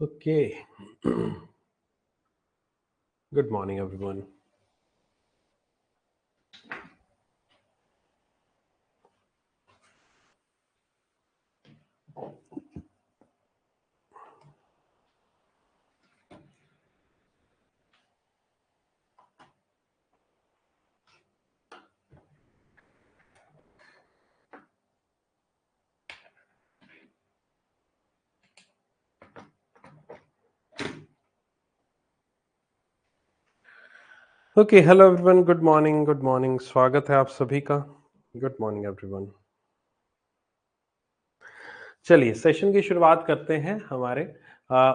Okay. Good morning, everyone. Okay, hello everyone, good morning, good morning. स्वागत है आप सभी का। Good morning everyone. चलिए सेशन की शुरुआत करते हैं हमारे।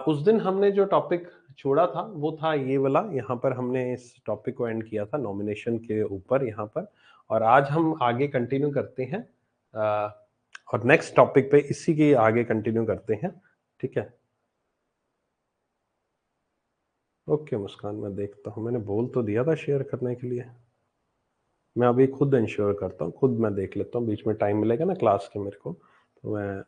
उस दिन हमने जो टॉपिक छोड़ा था वो था ये वाला। यहाँ पर हमने इस टॉपिक को एंड किया था नॉमिनेशन के ऊपर यहाँ पर। और आज हम आगे कंटिन्यू करते हैं। और नेक्स्ट टॉपिक पे इसी के आगे कंटिन्यू करते हैं। ठीक है। ओके मुस्कान, मैं देखता हूँ, मैंने बोल तो दिया था शेयर करने के लिए। मैं अभी खुद इंश्योर करता हूँ, खुद मैं देख लेता हूँ, बीच में टाइम मिलेगा ना क्लास के मेरे को तो मैं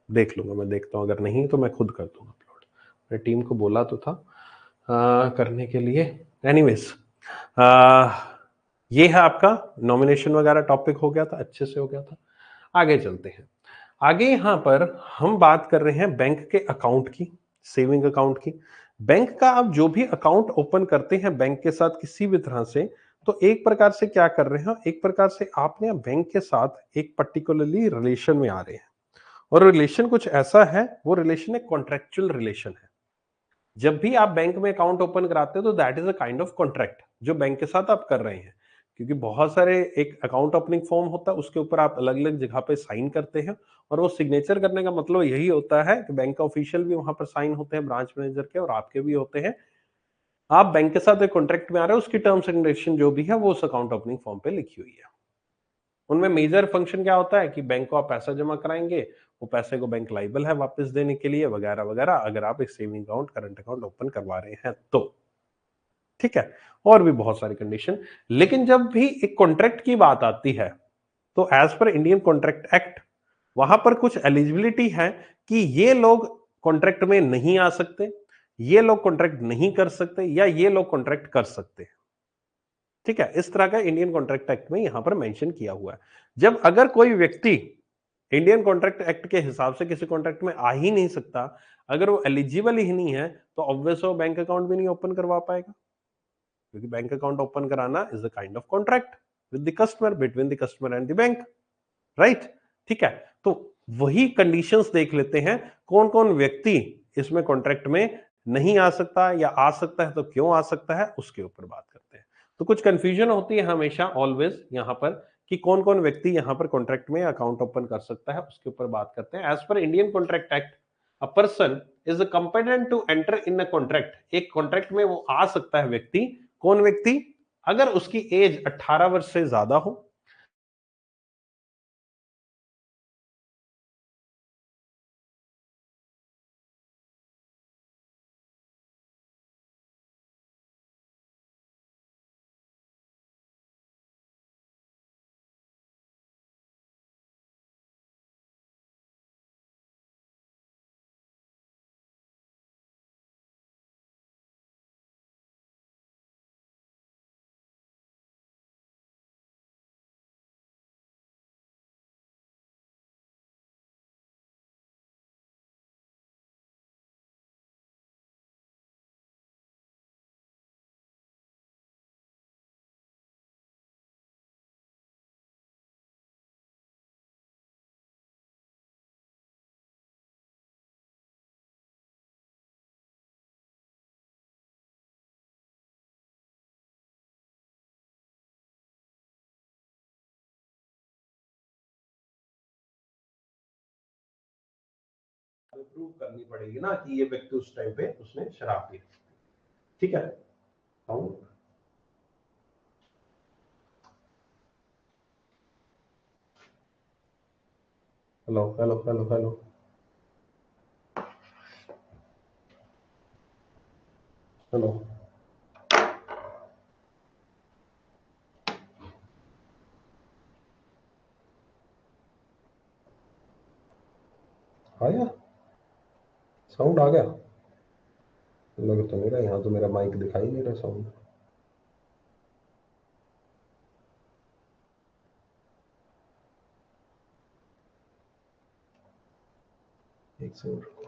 देख लूँगा। मैं देखता हूँ, अगर नहीं तो मैं खुद कर दूँगा अपलोड। मैं टीम को बोला तो था करने के लिए। एनीवेज, ये है आपका नॉमिनेशन वगैरह टॉपिक हो गया था, अच्छे से हो गया था। आगे चलते हैं। आगे यहाँ पर हम बात कर रहे हैं बैंक के अकाउंट की, सेविंग अकाउंट की। बैंक का आप जो भी अकाउंट ओपन करते हैं बैंक के साथ किसी भी तरह से, तो एक प्रकार से क्या कर रहे हैं, एक प्रकार से आपने बैंक के साथ एक पर्टिकुलरली रिलेशन में आ रहे हैं। और रिलेशन कुछ ऐसा है, वो रिलेशन एक कॉन्ट्रेक्चुअल रिलेशन है। जब भी आप बैंक में अकाउंट ओपन कराते हो तो that is a kind of contract जो बैंक के साथ आप कर रहे हैं। क्योंकि बहुत सारे एक अकाउंट ओपनिंग फॉर्म होता है, उसके ऊपर आप अलग अलग जगह पे साइन करते हैं। और वो सिग्नेचर करने का मतलब यही होता है कि बैंक का ऑफिशियल भी वहां पर साइन होते हैं, ब्रांच मैनेजर के और आपके भी होते हैं। आप बैंक के साथ एक कॉन्ट्रैक्ट में आ रहे हो, उसकी टर्म्स एंड कंडीशन जो भी है वो उस अकाउंट ओपनिंग फॉर्म पे लिखी हुई है। उनमें मेजर फंक्शन क्या होता है कि बैंक को आप पैसा जमा कराएंगे, वो पैसे को बैंक लाइबल है वापस देने के लिए, वगैरह वगैरह, अगर आप एक saving account, current account open करवा रहे हैं तो। ठीक है। और भी बहुत सारी कंडीशन। लेकिन जब भी एक कॉन्ट्रैक्ट की बात आती है तो as per Indian Contract act वहां पर कुछ एलिजिबिलिटी है कि ये लोग कॉन्ट्रैक्ट में नहीं आ सकते, ये लोग कॉन्ट्रैक्ट नहीं कर सकते, या ये लोग कॉन्ट्रैक्ट कर सकते हैं। ठीक है। इस तरह का इंडियन कॉन्ट्रैक्ट एक्ट में यहां पर मेंशन किया हुआ है। जब अगर कोई व्यक्ति इंडियन कॉन्ट्रैक्ट एक्ट के हिसाब से किसी कॉन्ट्रैक्ट में आ ही नहीं सकता, अगर वो एलिजिबल ही नहीं है, तो ऑब्वियस वो बैंक अकाउंट भी नहीं ओपन करवा पाएगा। क्योंकि बैंक अकाउंट ओपन कराना is a kind of contract with the customer, between the customer and the bank. Right. ठीक है। तो वही कंडीशंस देख लेते हैं, कौन कौन व्यक्ति इसमें कॉन्ट्रैक्ट में नहीं आ सकता, या आ सकता है तो क्यों आ सकता है, उसके ऊपर बात करते हैं। तो कुछ कंफ्यूजन होती है हमेशा ऑलवेज यहां पर कि कौन कौन व्यक्ति यहां पर कॉन्ट्रैक्ट में अकाउंट ओपन कर सकता है, उसके ऊपर बात करते हैं। As per Indian Contract Act, a person is competent to enter in a contract. एक कॉन्ट्रैक्ट में वो आ सकता है व्यक्ति, कौन व्यक्ति, अगर उसकी एज 18 वर्ष से ज्यादा हो, प्रूव करनी पड़ेगी ना कि ये व्यक्ति उस टाइम पे उसने शराब पी। ठीक है। Hello hello hello hello hello. आया, साउंड आ गया। लग तो नहीं रहा, यहाँ तो मेरा माइक दिखाई नहीं रहा साउंड। एक सेकंड रुको।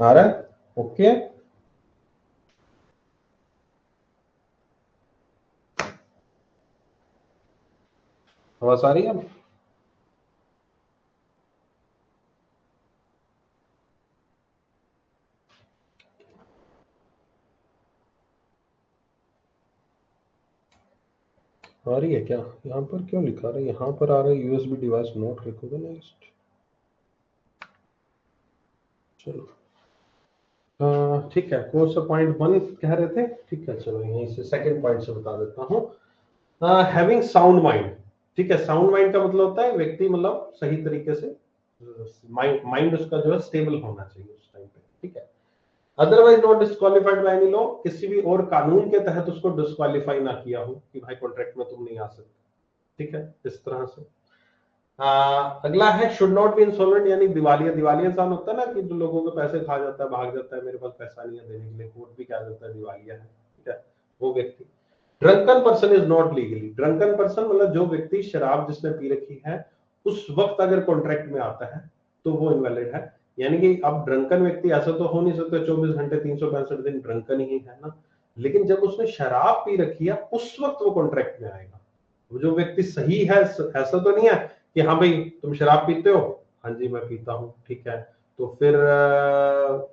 आ रहा है? ओके। आवाज आ रही है? आ रही है क्या? यहाँ पर क्यों लिखा रहा है? यहाँ पर आ रहा है यूएसबी डिवाइस नॉट रिकॉग्नाइज्ड। चलो ठीक है, कोर्स पॉइंट 1 कह रहे थे, ठीक है, चलो यहीं से सेकंड पॉइंट से बता देता हूँ। हैविंग साउंड माइंड, ठीक है। साउंड माइंड का मतलब होता है व्यक्ति मतलब सही तरीके से माइंड उसका जो है स्टेबल होना चाहिए उस टाइम पे, ठीक है। Otherwise not disqualified by any law, किसी भी और कानून के तहत उसको डिस्क्वालीफाई ना किया हो कि भाई कॉन्ट्रैक्ट में तुम नहीं आ सकते, ठीक है, इस तरह से। अगला है शुड नॉट बी इंसॉल्वेंट, यानी दिवालिया। दिवालिया इंसान होता है ना कि जो लोगों के पैसे खा जाता है, भाग जाता है, मेरे पास पैसा नहीं है देने के लिए, कोर्ट भी क्या जाता है दिवालिया है, ठीक है, वो व्यक्ति। Drunken person is not legally, drunken person मतलब जो व्यक्ति शराब जिसने पी रखी है उस वक्त अगर कॉन्ट्रैक्ट में आता है तो वो इनवैलिड है। यानी कि अब ड्रंकन व्यक्ति ऐसा तो हो नहीं सकता 24 घंटे 365 दिन ड्रंकन ही है ना, लेकिन जब उसने शराब पी रखी है उस वक्त वो कॉन्ट्रैक्ट में आएगा। वो जो व्यक्ति सही है, ऐसा तो नहीं है कि हाँ भाई तुम शराब पीते हो, हाँ जी मैं पीता हूँ, ठीक है, तो फिर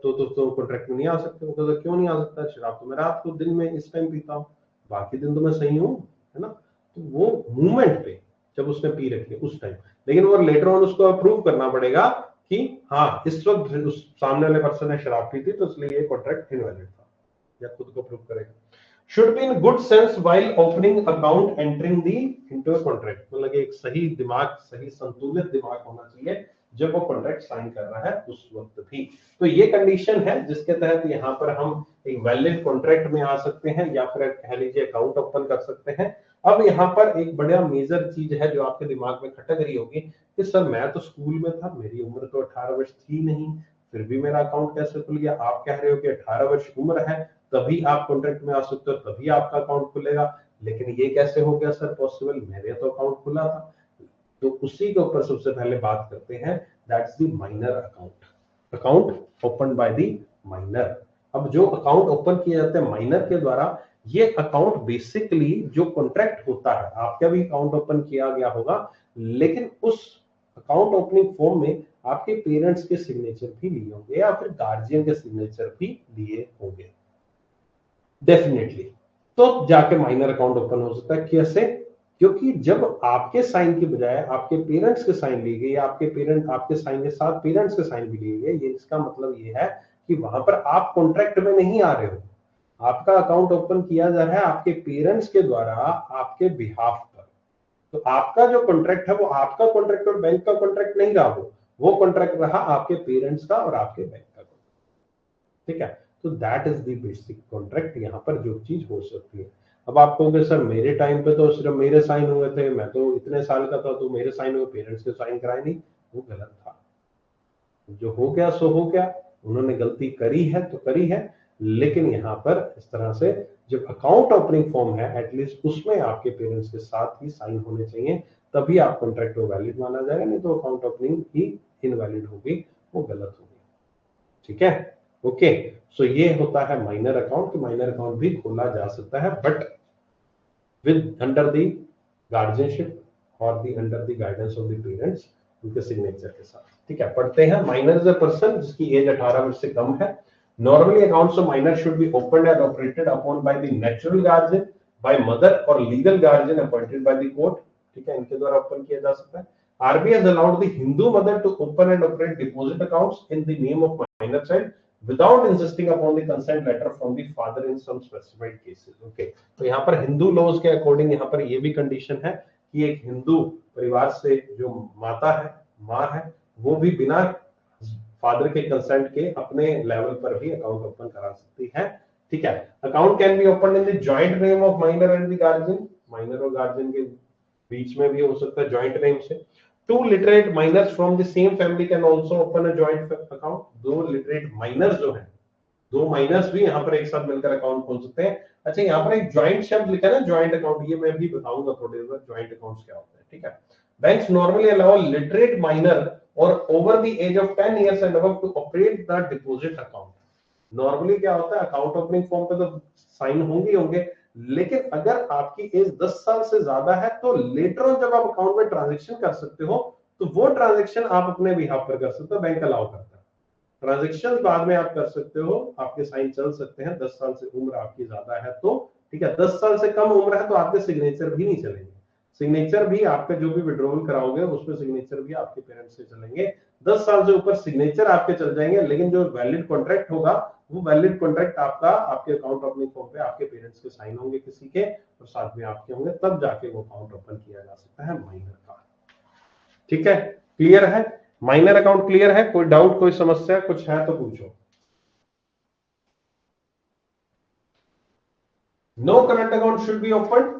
तो कॉन्ट्रैक्ट में नहीं आ सकते। वो कहता क्यों नहीं आ सकता, शराब तो मैं रात को दिन में इस टाइम पीता हूँ, बाकी दिन तो मैं सही हूँ, है ना। तो वो मूवमेंट पे जब उसने पी रखी है उस टाइम, लेकिन वो लेटर ऑन उसको अप्रूव करना पड़ेगा कि हाँ इस वक्त उस सामने वाले पर्सन ने शराब पी थी तो इसलिए ये कॉन्ट्रैक्ट इनवैलिड था, या खुद को प्रूव करेगा। should be in good sense while opening account entering the into a contract, मतलब एक सही दिमाग, सही संतुलित दिमाग होना चाहिए जब वो कॉन्ट्रैक्ट साइन कर रहा है उस वक्त भी। तो ये कंडीशन है जिसके तहत यहाँ पर हम एक वैलिड कॉन्ट्रैक्ट में आ सकते हैं या फिर कह लीजिए अकाउंट ओपन कर सकते हैं। अब यहाँ पर एक बड़ा मेजर चीज है जो आपके दिमाग में खटक रही होगी कि सर मैं तो स्कूल में था, मेरी उम्र तो 18 वर्ष थी नहीं, फिर भी मेरा अकाउंट कैसे खुल गया? आप कह रहे हो कि 18 वर्ष उम्र है तभी आप कॉन्ट्रैक्ट में आ सकते हो, तभी आपका अकाउंट खुलेगा, लेकिन ये कैसे हो गया सर पॉसिबल, मेरे तो अकाउंट खुला था। तो उसी के ऊपर सबसे पहले बात करते हैं, that's the minor account, account open by the minor. अब जो अकाउंट ओपन किए जाते हैं माइनर के द्वारा, ये अकाउंट बेसिकली जो कॉन्ट्रैक्ट होता है, आपका भी अकाउंट ओपन किया गया होगा, लेकिन उस अकाउंट ओपनिंग फॉर्म में आपके पेरेंट्स के सिग्नेचर भी लिए होंगे या फिर गार्जियन के सिग्नेचर भी लिए होंगे डेफिनेटली, तो जाके माइनर अकाउंट ओपन हो सकता है। कैसे? क्योंकि जब आपके साइन की बजाय आपके पेरेंट्स के साइन लिए गए, आपके पेरेंट आपके साइन के साथ पेरेंट्स के साइन भी लिए गए, ये इसका मतलब ये है कि वहां पर आप कॉन्ट्रैक्ट में नहीं आ रहे हो, आपका अकाउंट ओपन किया जा रहा है आपके पेरेंट्स के द्वारा आपके बिहाफ पर। तो आपका जो कॉन्ट्रैक्ट है वो आपका कॉन्ट्रैक्ट और बैंक का कॉन्ट्रैक्ट नहीं रहा, वो कॉन्ट्रैक्ट रहा आपके पेरेंट्स का और आपके बैंक का, ठीक है। तो that is the basic contract, यहाँ पर जो चीज हो सकती है। अब आप कहोगे सर मेरे टाइम पे तो सिर्फ मेरे साइन हुए थे, मैं तो इतने साल का था तो मेरे साइन हुए, पेरेंट्स के साइन कराए नहीं, वो गलत था। जो हो गया सो हो गया, उन्होंने गलती करी है तो करी है, लेकिन यहाँ पर इस तरह से जब अकाउंट ओपनिंग फॉर्म है एटलीस्ट उसमें आपके पेरेंट्स के साथ ही साइन होने चाहिए, तभी आप कॉन्ट्रैक्ट को वैलिड माना जाएगा, नहीं तो अकाउंट ओपनिंग ही इनवैलिड होगी वो गलत हो गई। ठीक है, ओके। सो ये होता है माइनर अकाउंट। माइनर अकाउंट भी खोला जा सकता है, but with under the guardianship और the under the guidance of the parents, उनके सिग्नेचर के साथ। ठीक है, पढ़ते हैं। माइनर इज अ पर्सन जिसकी एज 18 वर्ष से कम है। Normally accounts of minor should be opened and operated upon by the natural guardian, by mother और legal guardian appointed by the court. ठीक है, इनके द्वारा ओपन किया जा सकता है। RBI has allowed the Hindu mother to open and operate deposit accounts in the name of minor child without insisting upon the consent letter from the father in some specified cases. Okay, तो यहाँ पर Hindu laws के according यहाँ पर ये भी condition है कि एक हिंदू परिवार से जो माता है, माँ है, वो भी बिना फादर के कंसेंट के अपने लेवल पर भी अकाउंट ओपन करा सकती है। ठीक है, account can be open in the joint name of minor and the guardian. Minor और गार्जियन के बीच में भी हो सकता है जॉइंट नेम से। Two literate minors from the same family can also open a joint account. दो literate minors जो है, दो माइनर्स भी यहाँ पर एक साथ मिलकर अकाउंट खोल सकते हैं। अच्छा, यहाँ पर एक ज्वाइंट शब्द लिखा है ना, ज्वाइंट अकाउंट, ये मैं भी बताऊंगा थोड़ी देर में ज्वाइंट अकाउंट्स क्या होते हैं। ठीक है, banks normally allow literate minor और over the age of 10 years and above to operate the deposit account. Normally क्या होता है, अकाउंट ओपनिंग फॉर्म पे तो साइन होंगे, लेकिन अगर आपकी एज 10 साल से ज्यादा है तो लेटर ऑन जब आप अकाउंट में ट्रांजैक्शन कर सकते हो, तो वो ट्रांजैक्शन आप अपने बिहाफ पर कर सकते हो, बैंक अलाउ करता है। ट्रांजैक्शन बाद में आप कर सकते हो, आपके साइन चल सकते हैं। 10 साल से उम्र आपकी ज्यादा है तो ठीक है, 10 साल से कम उम्र है तो आपके सिग्नेचर भी नहीं चलेंगे। सिग्नेचर भी आपका जो भी विड्रॉल कराओगे उसमें सिग्नेचर भी आपके पेरेंट्स से चलेंगे। 10 साल से ऊपर सिग्नेचर आपके चल जाएंगे, लेकिन जो वैलिड कॉन्ट्रैक्ट होगा वो वैलिड कॉन्ट्रैक्ट आपका आपके अकाउंट ओपनिंग फॉर्म पे आपके पेरेंट्स के साइन होंगे किसी के, और साथ में आपके होंगे, तब जाके वो अकाउंट ओपन किया जा सकता है माइनर का। ठीक है, क्लियर है? माइनर अकाउंट क्लियर है? कोई डाउट, कोई समस्या कुछ है तो पूछो। No current account should be open.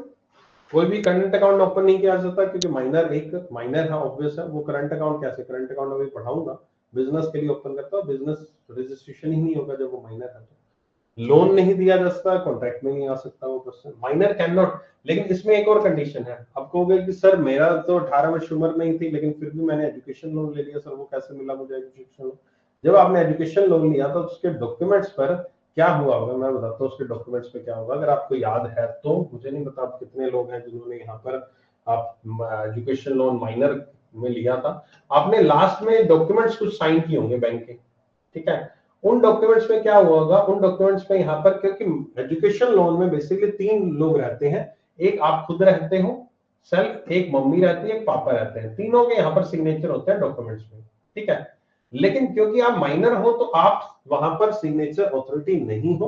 कोई भी करंट अकाउंट ओपन नहीं किया जा सकता, क्योंकि माइनर है, ऑब्वियस है। वो करंट अकाउंट कैसे, करंट अकाउंट अभी पढ़ाऊंगा। बिजनेस के लिए ओपन करता हूं, बिजनेस रजिस्ट्रेशन ही नहीं होगा जब वो माइनर है। तो लोन नहीं दिया जा सकता, कॉन्ट्रैक्ट में नहीं आ सकता वो पर्सन, माइनर कैन नॉट। लेकिन इसमें एक और कंडीशन है। अब कहोगे कि सर मेरा तो 18 वर्ष उम्र नहीं थी, लेकिन फिर भी मैंने एजुकेशन लोन ले लिया, सर वो कैसे मिला मुझे एजुकेशन लोन? जब आपने एजुकेशन लोन लिया तो उसके डॉक्यूमेंट्स पर क्या हुआ होगा, मैं बताता हूँ उसके डॉक्यूमेंट्स पे क्या होगा, अगर आपको याद है तो। मुझे नहीं पता आप कितने लोग हैं जिन्होंने यहाँ पर आप एजुकेशन लोन माइनर में लिया था। आपने लास्ट में डॉक्यूमेंट्स कुछ साइन किए होंगे बैंक के। ठीक है, उन डॉक्यूमेंट्स में क्या हुआ होगा, उन डॉक्यूमेंट्स में यहाँ पर, क्योंकि एजुकेशन लोन में बेसिकली 3 लोग रहते हैं। एक आप खुद रहते हो सेल्फ, एक मम्मी रहती है, एक पापा रहते हैं। तीनों के यहाँ पर सिग्नेचर होते हैं डॉक्यूमेंट्स में। ठीक है, लेकिन क्योंकि आप माइनर हो तो आप वहां पर सिग्नेचर अथॉरिटी नहीं हो,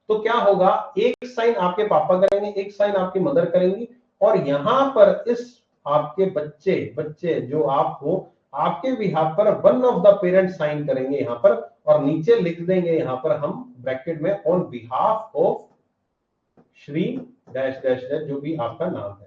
तो क्या होगा, एक साइन आपके पापा करेंगे, एक साइन आपकी मदर करेंगी, और यहां पर इस आपके बच्चे बच्चे जो आप हो, आपके बिहाफ पर one of the parents sign करेंगे यहाँ पर, और नीचे लिख देंगे यहाँ पर हम ब्रैकेट में on behalf of Shri dash dash dash, जो भी आपका नाम है।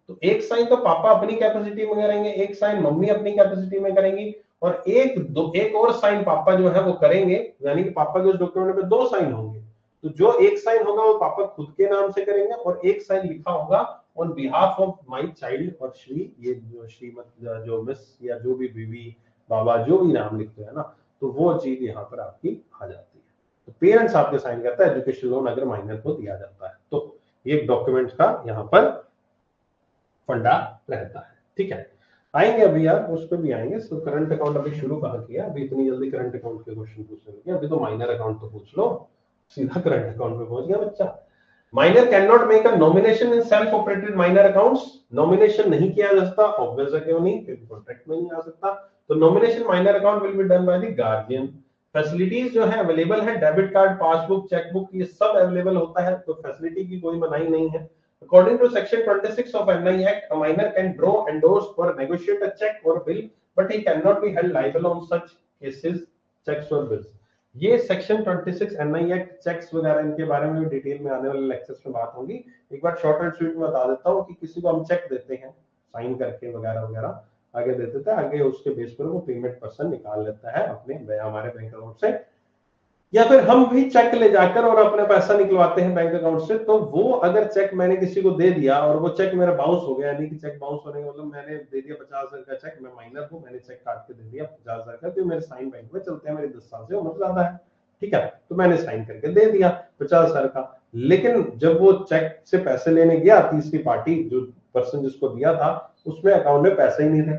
तो एक साइन तो पापा अपनी कैपेसिटी में करेंगे, एक साइन मम्मी अपनी कैपेसिटी में करेंगी, और एक और साइन पापा जो है वो करेंगे, यानी कि पापा के उस डॉक्यूमेंट में 2 साइन होंगे। तो जो एक साइन होगा वो पापा खुद के नाम से करेंगे, और एक साइन लिखा होगा on behalf of my child और श्री, ये जो श्रीमत जो मिस या जो भी बीवी बाबा जो भी नाम लिखते हैं ना, तो वो चीज यहाँ पर आपकी आ जाती है। तो पेरेंट्स आपके साइन करता है एजुकेशन लोन अगर माइनर को दिया जाता है तो। ये डॉक्यूमेंट का यहाँ पर फंडा रहता है। ठीक है, आएंगे अभी यार, उस पर भी आएंगे। तो करंट अकाउंट अभी शुरू कहाँ किया, अभी इतनी जल्दी करंट अकाउंट के क्वेश्चन पूछने लगे? अभी तो माइनर अकाउंट तो पूछ लो, सीधा करंट अकाउंट पे पहुंच गया बच्चा। Minor can not make a nomination in self operated minor accounts. Nomination नहीं किया जा सकता, ऑब्वियस है, क्यों नहीं, क्योंकि कॉन्ट्रैक्ट में नहीं आ सकता। तो nomination minor account will be done by the guardian. Facilities जो है अवेलेबल है, डेबिट कार्ड, पासबुक, चेकबुक, ये सब अवेलेबल होता है, तो फैसिलिटी की कोई मनाही नहीं है। According to Section 26 of NI Act, a minor can draw, endorse, or negotiate a check or bill, but he cannot be held liable on such cases, checks or bills. ये section 26 NI Act, checks वगैरह, इनके बारे में detail में आने वाले lectures में बात होगी। एक बार शॉर्ट एंड स्वीट में बता देता हूँ कि किसी को हम चेक देते हैं साइन करके वगैरह वगैरह, आगे दे देते हैं, आगे उसके बेस पर वो पेमेंट पर्सन निकाल लेता है अपने हमारे बैंक अकाउंट से या फिर हम भी चेक ले जाकर और अपना पैसा निकलवाते हैं बैंक अकाउंट से, तो वो अगर चेक मैंने किसी को दे दिया और वो चेक मेरा बाउंस हो गया, यानी कि चेक बाउंस होने का मतलब मैंने दे दिया 50,000 का चेक, मैं माइनर हूं, मैंने चेक काट के दे दिया 50,000 का, तो मेरे साइन बैंक में चलते हैं, मेरी 10 साल से उम्र ज्यादा है, ठीक है, तो मैंने साइन करके दे दिया 50,000 का। लेकिन जब वो चेक से पैसे लेने गया तीसरी पार्टी, जो पर्सन जिसको दिया था, उसमें अकाउंट में पैसे ही नहीं थे,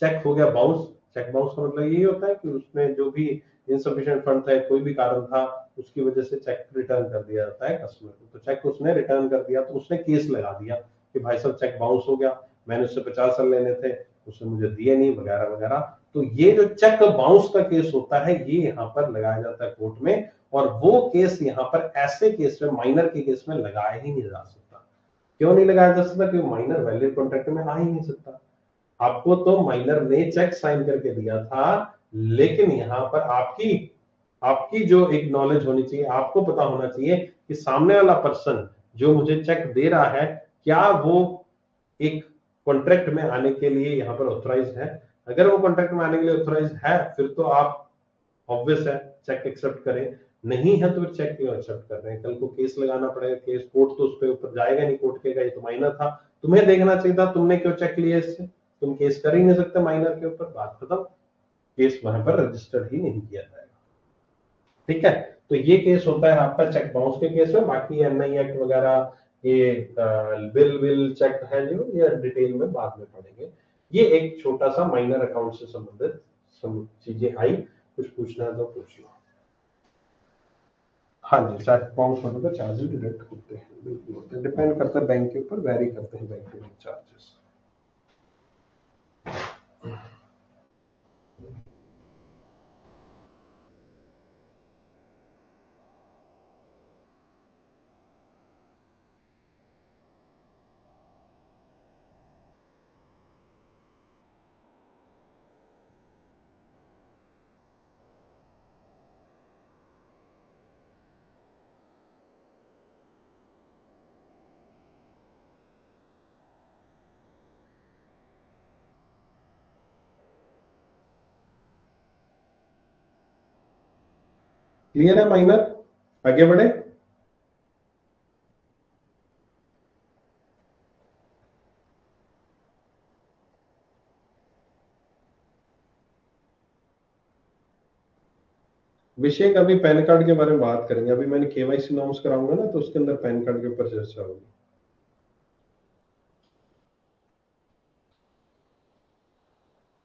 चेक हो गया बाउंस। चेक बाउंस का मतलब यही होता है कि उसमें जो भी इनसफिशिएंट फंड था, कोई भी कारण था, उसकी वजह से चेक रिटर्न कर दिया जाता है कस्टमर को। तो चेक उसने रिटर्न कर दिया, तो उसने केस लगा दिया कि भाई साहब चेक बाउंस हो गया, मैंने उससे 50,000 लेने थे, उसने मुझे दिए नहीं, वगैरह वगैरह। तो ये जो चेक बाउंस का केस होता है, ये यहाँ पर लगाया जाता है कोर्ट में, और वो केस यहाँ पर ऐसे केस में, माइनर के केस में लगाया ही नहीं जा सकता। क्यों नहीं लगाया जा सकता? क्योंकि माइनर वैलिड कॉन्ट्रैक्ट में आ ही नहीं सकता। आपको तो माइनर ने चेक साइन करके दिया था, लेकिन यहां पर आपकी आपकी जो एक नॉलेज होनी चाहिए, आपको पता होना चाहिए कि सामने वाला पर्सन जो मुझे चेक दे रहा है, क्या वो एक कॉन्ट्रैक्ट में आने के लिए यहां पर ऑथराइज है। अगर वो कॉन्ट्रैक्ट में आने के लिए ऑथराइज है, फिर तो आप ऑब्वियस है चेक एक्सेप्ट करें, नहीं है तो फिर चेक क्यों एक्सेप्ट कर रहे हैं? कल को केस लगाना पड़ेगा, केस कोर्ट तो उस पर ऊपर जाएगा नहीं, कोर्ट के ये तो माइनर था, तुम्हें देखना चाहिए था तुमने क्यों चेक लिया इससे, तुम केस कर ही नहीं सकते माइनर के ऊपर, बात खत्म, केस वहां पर रजिस्टर्ड ही नहीं किया जाएगा, ठीक है। तो ये केस होता है आपका चेक बाउंस के केस में। बाकी एनआई एक्ट वगैरह, ये बिल विल चेक है जो, ये डिटेल में बाद में पढ़ेंगे। ये एक छोटा सा माइनर अकाउंट से संबंधित चीजें आई, कुछ पूछना है तो पूछ लो। हाँ जी, चेक बाउंस होने पर चार्जेस डिडक्ट होते हैं, बिल्कुल होते हैं, डिपेंड करता है बैंक के ऊपर, वेरी करते हैं बैंक के चार्जेस। क्लियर है माइनर? आगे बढ़े। विषय का, अभी पैन कार्ड के बारे में बात करेंगे, अभी मैंने केवाईसी नॉर्म्स कराऊंगा ना, तो उसके अंदर पैन कार्ड के ऊपर चर्चा होगी।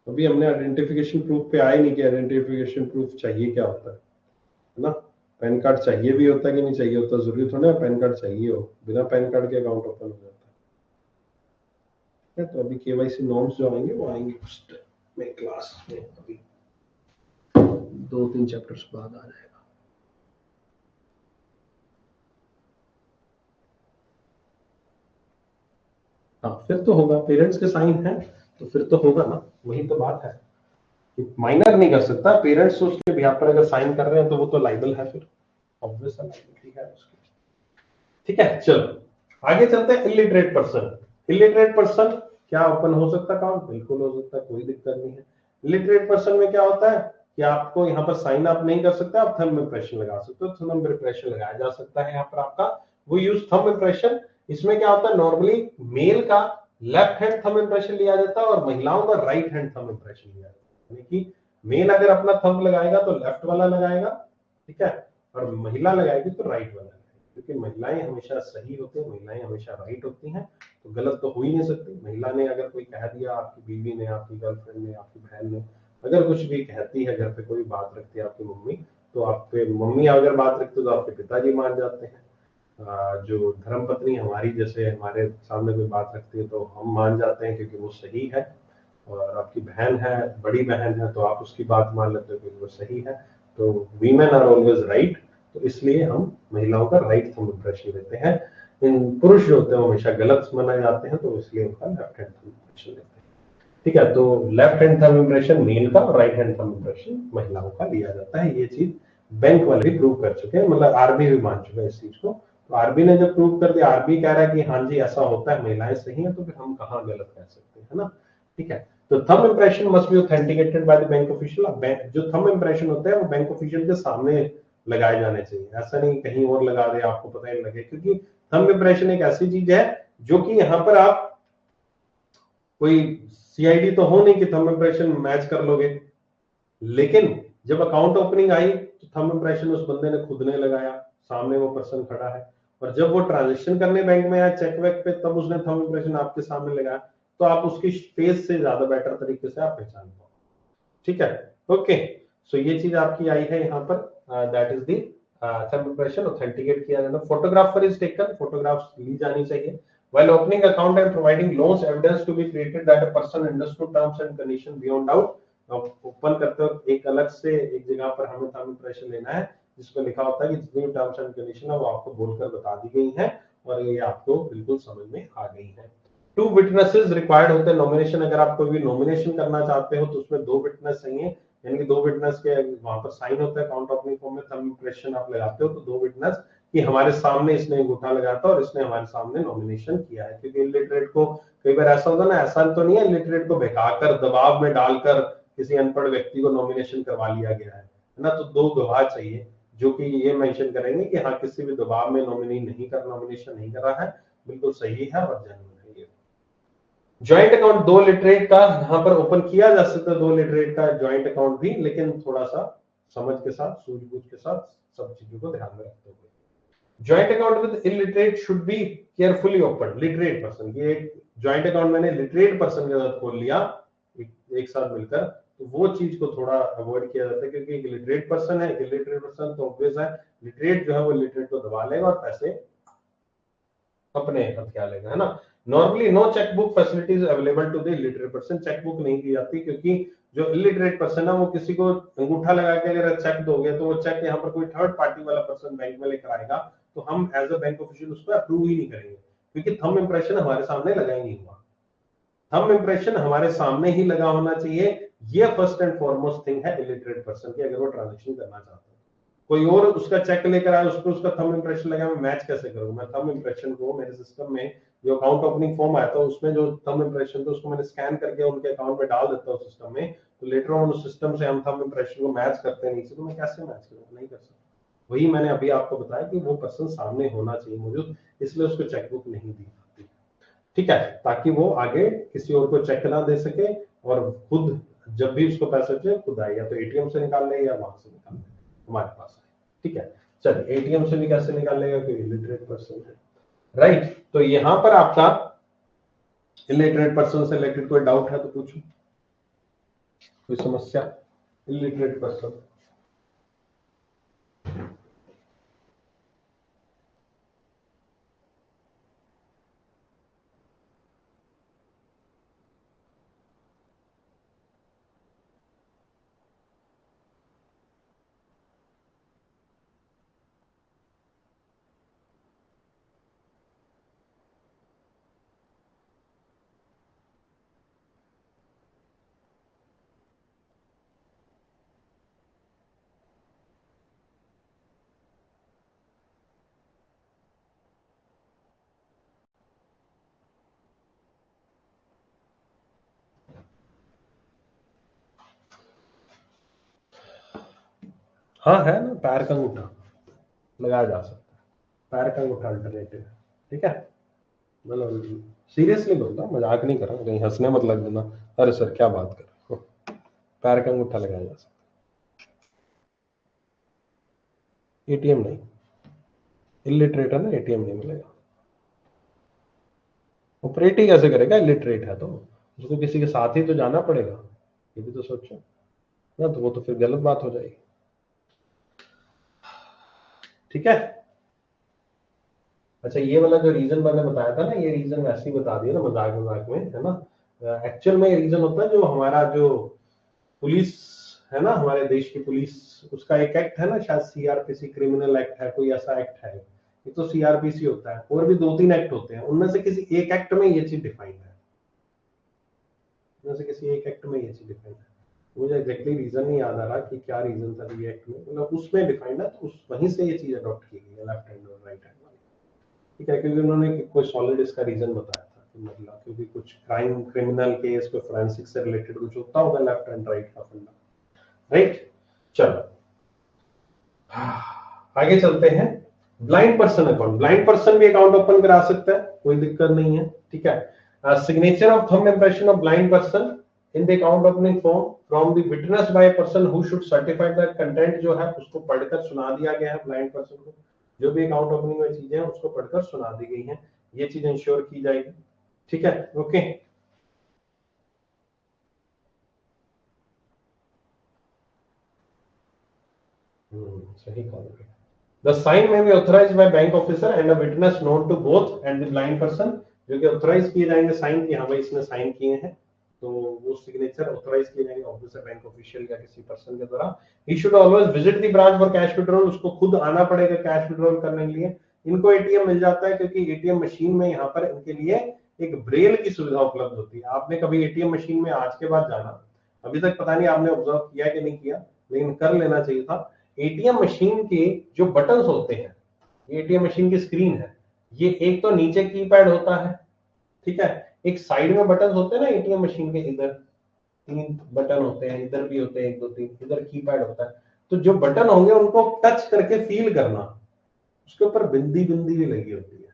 अभी हमने आइडेंटिफिकेशन प्रूफ पे आए नहीं कि आइडेंटिफिकेशन प्रूफ चाहिए क्या होता है ना। पैन कार्ड चाहिए भी होता है कि नहीं चाहिए होता, जरूरी थोड़ा ना पैन कार्ड चाहिए हो, बिना पैन कार्ड के अकाउंट ओपन हो जाता है। तो अभी केवाईसी नॉर्म्स जो आएंगे वो आएंगे कुछ में क्लास में, अभी 2-3 चैप्टर्स बाद आ जाएगा। हाँ, फिर तो होगा, पेरेंट्स के साइन है तो फिर तो होगा ना, वही तो बात है। माइनर नहीं कर सकता, पेरेंट्स उसके बिहाफ पर अगर साइन कर रहे हैं तो वो तो लाइबल है, फिर ऑब्वियस लाइबिलिटी है उसकी। ठीक है, चलो आगे चलते हैं। इलिटरेट पर्सन, इलिटरेट पर्सन क्या ओपन हो सकता अकाउंट? बिल्कुल हो सकता है, कोई दिक्कत नहीं है। इलिटरेट पर्सन में क्या होता है कि आपको यहाँ पर साइन अप नहीं कर सकते, आप थंब इंप्रेशन लगा सकते हो, थंब इंप्रेशन लगाया जा सकता है यहाँ पर आपका, वो यूज थंब इंप्रेशन। इसमें क्या होता है, नॉर्मली मेल का लेफ्ट हैंड थंब इंप्रेशन लिया जाता है और महिलाओं का राइट हैंड थंब इंप्रेशन लिया जाता है, यानी कि मेल अगर अपना थंब लगाएगा तो लेफ्ट वाला लगाएगा, ठीक है, और महिला लगाएगी तो राइट वाला, क्योंकि महिलाएं हमेशा सही होती हैं, महिलाएं हमेशा राइट होती हैं, तो गलत तो हो ही नहीं सकती। महिला ने अगर कोई कह दिया, आपकी बीवी ने, आपकी गर्लफ्रेंड ने, आपकी बहन ने अगर कुछ भी कहती है, घर पे कोई बात रखती है आपकी मम्मी, तो आपके मम्मी अगर बात रखती है तो आपके पिताजी मान जाते हैं। जो धर्मपत्नी हमारी, जैसे हमारे सामने कोई बात रखती है तो हम मान जाते हैं क्योंकि वो सही है, और आपकी बहन है, बड़ी बहन है, तो आप उसकी बात मान लेते हो क्योंकि वो सही है। तो वीमेन आर ऑलवेज राइट, तो इसलिए हम महिलाओं का राइट थंब इंप्रेशन देते हैं। इन पुरुष जो होते हैं हमेशा गलत माने जाते हैं, तो इसलिए उनका लेफ्ट हैंड थंब इंप्रेशन देते हैं। ठीक है, तो left hand thumb impression male का और राइट हैंड थंब इंप्रेशन महिलाओं का लिया जाता है। ये चीज बैंक वाले भी प्रूव कर चुके हैं, मतलब आरबी भी मान चुका है इस चीज को। तो आरबी ने जब प्रूव कर दिया, आरबी कह रहा है कि हाँ जी ऐसा होता है, महिलाएं सही है, तो फिर हम कहाँ गलत कह सकते हैं, है ना। ठीक है, तो thumb impression must be authenticated by the bank official. जो थंब इंप्रेशन होता है वो बैंक ऑफिशियल के सामने लगाए जाने चाहिए। ऐसा नहीं कहीं और लगा दे, आपको पता ही लगे, क्योंकि थंब इंप्रेशन एक ऐसी चीज है जो कि यहाँ पर आप कोई सीआईडी तो हो नहीं कि थंब इंप्रेशन मैच कर लोगे, लेकिन जब अकाउंट ओपनिंग आई तो थंब इंप्रेशन उस बंदे ने खुद ने लगाया, सामने वो पर्सन खड़ा है, और जब वो ट्रांजेक्शन करने बैंक में आया चेक वेक पे, तब उसने थंब इंप्रेशन आपके सामने लगाया, तो आप उसकी फेस से ज्यादा बेटर तरीके से आप पहचान पाओ। ठीक है, ओके। सो ये चीज आपकी आई है यहाँ पर, that is the thumb impression authenticate किया जाना। फोटोग्राफर इज टेकन, फोटोग्राफ्स ली जानी चाहिए। While opening account and providing loans, evidence to be created that a person understood terms and condition beyond doubt। Open करते वक्त एक अलग से एक जगह पर हमें थंब इंप्रेशन लेना है जिसमें लिखा होता है कि जितनी टर्म्स एंड कंडीशन है वो आपको बोलकर बता दी गई है और ये आपको बिल्कुल समझ में आ गई है। 2 विटनेसेस रिक्वायर्ड होते हैं नॉमिनेशन। अगर आप कोई भी नॉमिनेशन करना चाहते हो तो उसमें 2 विटनेस चाहिए, यानी कि 2 विटनेस के वहां पर साइन होता है अकाउंट ओपनिंग फॉर्म में, थंब इंप्रेशन आप लगाते हो तो 2 विटनेस कि हमारे सामने इसने अंगूठा लगाया था और इसने हमारे सामने नॉमिनेशन किया है। क्योंकि इलिटरेट को कई बार ऐसा होता है ना, ऐसा तो नहीं है इलिटरेट को बहकाकर दबाव में डालकर किसी अनपढ़ व्यक्ति को नॉमिनेशन करवा लिया गया है ना, तो 2 गवाह चाहिए जो कि ये मेंशन करेंगे कि हाँ किसी भी दबाव में नॉमिनेशन नहीं कर रहा है, बिल्कुल सही है और जेन्युइन है। ये ज्वाइंट अकाउंट 2 लिटरेट का यहाँ पर ओपन किया जा सकता है, 2 लिटरेट का ज्वाइंट अकाउंट भी, लेकिन थोड़ा सा समझ के साथ, सूझबूझ के साथ, सब चीजों को ध्यान में रखते हुए। Joint account with illiterate should be carefully open. Literate person, ये ज्वाइंट अकाउंट मैंने लिटरेट पर्सन के साथ खोल लिया एक साथ मिलकर, तो वो चीज को थोड़ा अवॉइड किया जाता है, क्योंकि एक लिटरेट पर्सन है, इलिटरेट पर्सन तो ऑब्वियस है, लिटरेट जो है वो लिटरेट को दबा लेगा और पैसे अपने हथिया लेगा, है ना। Normally no chequebook facilities available to the illiterate person. Chequebook नहीं दी जाती क्योंकि जो इलिटरेट पर्सन है वो किसी को अंगूठा लगा के अगर चेक दोगे तो वो चेक यहाँ पर कोई थर्ड पार्टी वाला पर्सन बैंक में लेकर आएगा तो हम एज अ बैंक ऑफिशियल उसको अप्रूव ही नहीं करेंगे, क्योंकि थंब इंप्रेशन हमारे सामने लगा ही नहीं हुआ। थंब इंप्रेशन हमारे सामने ही लगा होना चाहिए, ये फर्स्ट एंड फॉरमोस्ट थिंग है इलिटरेट पर्सन की, अगर वो ट्रांजेक्शन करना चाहता है। कोई और उसका चेक लेकर आया, उसको उसका थंब इंप्रेशन लगा, मैं मैच कैसे करूंगा? मैं थंब इंप्रेशन को मेरे सिस्टम में जो अकाउंट ओपनिंग फॉर्म आया था उसमें जो थंब इंप्रेशन था उसको मैंने स्कैन करके उनके अकाउंट में डाल देता हूँ सिस्टम में, तो लेटर ऑन उस सिस्टम से हम थंब इंप्रेशन को मैच करते हैं नीचे, तो मैं कैसे मैच करूंगा? नहीं कर सकता। वही मैंने अभी आपको बताया कि वो पर्सन सामने होना चाहिए मौजूद, इसलिए उसको चेकबुक नहीं दी जाती। ठीक है, ताकि वो आगे किसी और को चेक ना दे सके और खुद जब भी उसको पैसा चाहिए खुद आएगा, तो एटीएम से निकाल ले या वहां से निकाल ले हमारे पास है। ठीक है, चलिए एटीएम से भी कैसे निकालेगा, कोई इलिटरेट पर्सन है, राइट। तो यहां पर आपका इलिटरेट पर्सन से रिलेटेड कोई डाउट है तो पूछो, कोई समस्या? इलिटरेट पर्सन, हाँ है ना, पैर का अंगूठा लगाया जा सकता है, पैर का अंगूठा अल्टरनेटिव है। ठीक है, मतलब सीरियसली बोलता हूँ, मजाक नहीं कर रहा हूँ, कहीं हंसने मत लग देना, अरे सर क्या बात कर रहे हो। पैर का अंगूठा लगाया जा सकता है, एटीएम नहीं, इलिटरेट है ना, एटीएम नहीं मिलेगा। ऑपरेट ही कैसे करेगा, इलिटरेट है तो उसको किसी के साथ ही तो जाना पड़ेगा, ये भी तो सोचो ना, तो वो तो फिर गलत बात हो जाएगी। ठीक है, अच्छा ये वाला जो रीजन मैंने बताया था ना, ये रीजन वैसे ही बता दिया ना मजाक मजाक में, है ना। एक्चुअल में ये रीजन होता है जो हमारा जो पुलिस है ना, हमारे देश की पुलिस, उसका एक एक्ट है ना, शायद सीआरपीसी क्रिमिनल एक्ट है, कोई ऐसा एक्ट है, ये तो सीआरपीसी होता है, और भी 2-3 एक्ट होते हैं, उनमें से किसी एक एक्ट में ये चीज डिफाइंड है, उनमें से किसी एक एक्ट में ये चीज डिफाइंड है। मुझे एग्जैक्टली रीजन नहीं याद आ रहा कि क्या रीजन था ये एक्ट में, मतलब उसमें डिफाइंड है, तो उस वहीं से ये चीज अडॉप्ट की गई है, लेफ्ट हैंड और राइट हैंड। ठीक है, क्योंकि उन्होंने कोई सॉलिड इसका रीजन बताया था कि मतलब क्योंकि कुछ क्राइम क्रिमिनल केस को फोरेंसिक से रिलेटेड कुछ होता होगा लेफ्ट एंड राइट का फंडा, राइट। चलो आगे चलते हैं। Blind person account, blind person भी अकाउंट ओपन करा सकता है, कोई दिक्कत नहीं है, ठीक है। Signature of thumb impression of blind person in the account opening form from the witness by person who should certify that content जो है उसको पढ़कर सुना दिया गया है ब्लाइंड पर्सन को। जो भी अकाउंट ओपनिंग में चीजें हैं उसको पढ़कर सुना दी गई हैं, ये चीज इंश्योर की जाएगी, ठीक है। ओके, सही कहा। The sign may be authorized by bank officer and a witness known to both and the blind person, जो कि ऑथराइज किए जाएंगे साइन की, हाँ भाई इसने साइन किए हैं, तो वो सिग्नेचर ऑथराइज किए जाएंगे ऑफिसर, बैंक ऑफिशियल या किसी पर्सन के द्वारा। He should always visit the branch for cash withdrawal, उसको खुद आना पड़ेगा कैश विड्रॉल करने के लिए। इनको एटीएम मिल जाता है क्योंकि एटीएम मशीन में यहाँ पर इनके लिए एक ब्रेल की सुविधा उपलब्ध होती है। आपने कभी एटीएम मशीन में आज के बाद जाना, अभी तक पता नहीं आपने ऑब्जर्व किया कि नहीं किया, लेकिन कर लेना चाहिए था। एटीएम मशीन के जो बटन्स होते हैं, एटीएम मशीन की स्क्रीन है, ये एक तो नीचे कीपैड होता है, ठीक है, एक साइड में बटन्स होते हैं ना एटीएम मशीन के, इधर 3 बटन होते हैं, इधर भी होते हैं 1 2 3, इधर कीपैड होता है। तो जो बटन होंगे उनको टच करके फील करना, उसके ऊपर बिंदी बिंदी भी लगी होती है,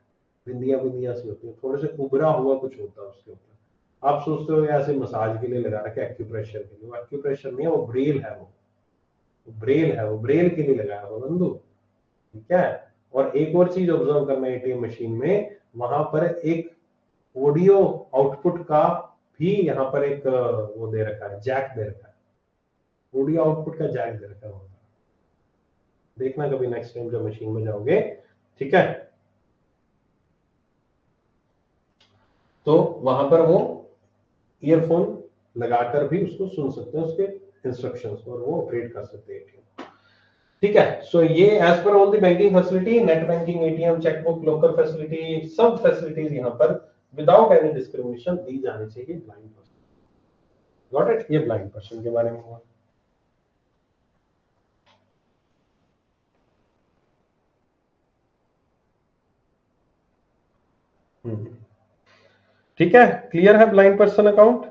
बिंदियां बिंदियां सी होती है, थोड़े से उभरा हुआ कुछ होता है उसके ऊपर। आप सोचते हो ऐसे मसाज के लिए लगा रखे, एक्यूप्रेशर के लिए, वो एक्यूप्रेशर नहीं है, वो ब्रेल है, वो ब्रेल है, वो ब्रेल के लिए लगाया हुआ बंधु, ठीक है। और एक और चीज ऑब्जर्व करना एटीएम मशीन में, वहां पर एक ऑडियो आउटपुट का भी यहाँ पर एक वो दे रखा है, जैक दे रखा है, ऑडियो आउटपुट का जैक दे रखा है, देखना कभी नेक्स्ट टाइम जब मशीन में जाओगे, ठीक है। तो वहां पर वो ईयरफोन लगाकर भी उसको सुन सकते हैं, उसके इंस्ट्रक्शंस को, और वो ऑपरेट कर सकते हैं एटीएम, ठीक है। सो ये as per all the banking facility, net banking, ATM, chequebook, local facility, सब फैसिलिटीज यहाँ पर विदाउट एनी डिस्क्रिमिनेशन दी जानी चाहिए ब्लाइंड पर्सन। गॉट इट, ये ब्लाइंड पर्सन के बारे में हुआ। ठीक है, क्लियर है ब्लाइंड पर्सन अकाउंट।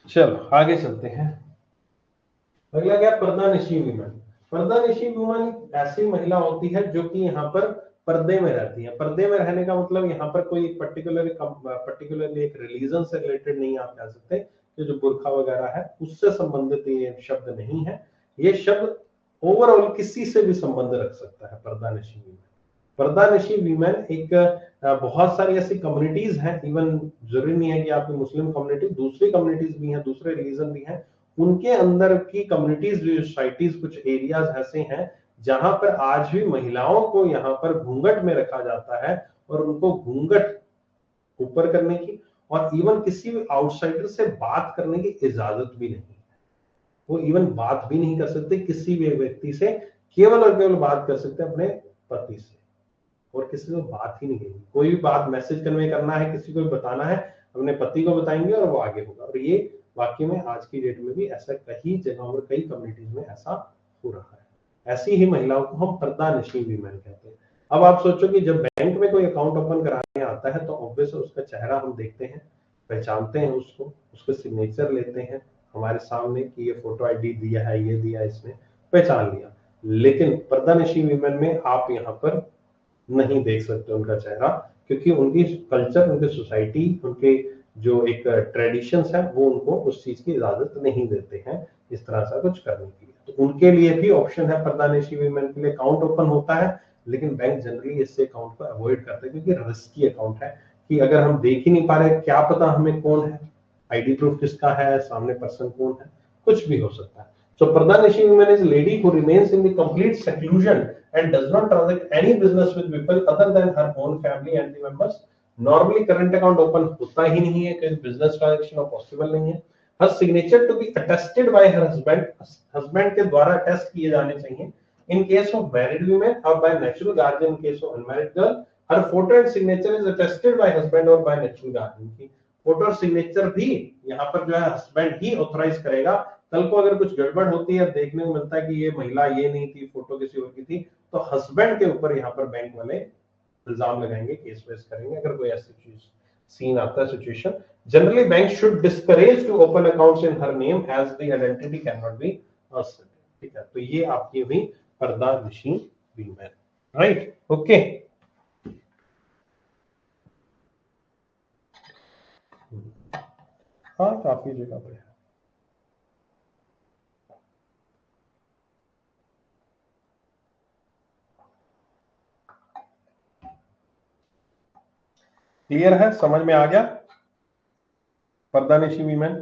चलो आगे चलते हैं। अगला क्या, पर्दानिशी विमन। पर्दानिशी विमन ऐसी महिला होती है जो कि यहाँ पर पर्दे में रहती है। पर्दे में रहने का मतलब यहाँ पर कोई पर्टिकुलरली एक रिलीजन से रिलेटेड नहीं आप कह सकते कि जो बुर्खा वगैरह है उससे संबंधित ये शब्द नहीं है। ये शब्द ओवरऑल किसी से भी संबंध रख सकता है पर्दानिशी विमन। पर्दानिशी वीमेन एक बहुत सारी ऐसी कम्युनिटीज हैं, इवन जरूरी नहीं है कि आपकी मुस्लिम कम्युनिटी, दूसरी कम्युनिटीज भी हैं, दूसरे रिलीजन भी हैं, उनके अंदर की कम्युनिटीज, सोसाइटीज, कुछ एरियाज ऐसे हैं जहां पर आज भी महिलाओं को यहाँ पर घूंघट में रखा जाता है और उनको घूंघट ऊपर करने की और इवन किसी भी आउटसाइडर से बात करने की इजाजत भी नहीं है। वो इवन बात भी नहीं कर सकते किसी भी व्यक्ति से, केवल और केवल बात कर सकते हैं अपने पति से, और किसी से बात ही नहीं करेंगे। कोई भी बात मैसेज कन्वे करना है, किसी को भी बताना है, अपने पति को बताएंगे और वो आगे होगा। और ये वाकई में आज की डेट में भी ऐसा कई जगहों पर, कई कम्युनिटीज में ऐसा हो रहा है। ऐसी ही महिलाओं को हम पर्दानिशी वीमेन कहते हैं। अब आप सोचो कि जब बैंक में कोई अकाउंट ओपन कराने आता है तो ऑब्वियस उसका चेहरा हम देखते हैं, पहचानते हैं उसको, उसके सिग्नेचर लेते हैं हमारे सामने कि ये फोटो आईडी दिया है, ये दिया, इसने पहचान लिया। लेकिन पर्दानिशी वीमेन में आप यहाँ पर नहीं देख सकते उनका चेहरा, क्योंकि उनकी कल्चर, उनकी सोसाइटी, उनके जो एक ट्रेडिशंस है वो उनको उस चीज की इजाजत नहीं देते हैं इस तरह से कुछ करने के लिए। तो उनके लिए भी ऑप्शन है, पर्दानिशी वीमेन के लिए अकाउंट ओपन होता है, लेकिन बैंक जनरली इससे अकाउंट को अवॉइड करते हैं क्योंकि रिस्की अकाउंट है कि अगर हम देख ही नहीं पा रहे, क्या पता हमें कौन है, आईडी प्रूफ किसका है, सामने पर्सन कौन है, कुछ भी हो सकता है। So Pradanishi woman is a lady who remains in the complete seclusion and does not transact any business with people other than her own family and the members. Normally current account open होता ही नहीं है, कोई business transaction possible नहीं है। Her signature to be attested by her husband, husband के द्वारा attest किए जाने चाहिए। In case of married women or by natural guardian, in case of unmarried girl, her photo and signature is attested by husband or by natural guardian। की photo और signature भी यहाँ पर जो है हस्बैंड ही ऑथराइज करेगा। कल को अगर कुछ गड़बड़ होती है, देखने को मिलता है कि ये महिला ये नहीं थी, फोटो किसी और की थी, तो हस्बैंड के ऊपर यहाँ पर बैंक वाले इल्जाम लगाएंगे, केस वेस करेंगे अगर कोई ऐसी सीन आता है, situation. Generally bank should discourage to open accounts in her name as the identity can not be ascertain. ठीक है, तो ये आपकी हुई पर्दानिशी वीमेन, राइट, ओके। हाँ, काफी जगह पे है। क्लियर है, समझ में आ गया पर्दानिशी वीमेन?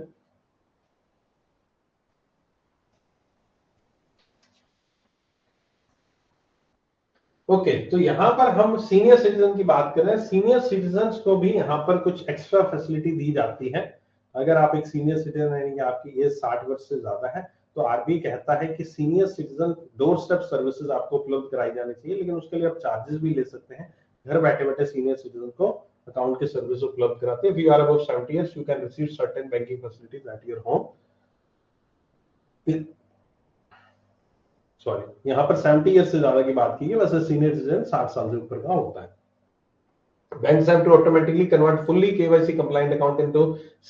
ओके, तो यहां पर हम सीनियर सिटीजन की बात कर रहे हैं। सीनियर सिटीजन को भी यहां पर कुछ एक्स्ट्रा फैसिलिटी दी जाती है। अगर आप एक सीनियर सिटीजन है, यानी आपकी एज 60 वर्ष से ज्यादा है, तो आरबीआई कहता है कि senior citizen door step services आपको उपलब्ध कराई जानी चाहिए, लेकिन उसके लिए आप चार्जेस भी ले सकते हैं। घर बैठे बैठे सीनियर सिटीजन को अकाउंट की सर्विस उपलब्ध कराते हैं। If you are above 70 years, you can receive certain banking facilities at your home. Sorry, यहाँ पर 70 ईयर से ज्यादा की बात की है, वैसे सीनियर सिटीजन 60 साल से ऊपर का होता है। Banks have to automatically convert fully KYC compliant account into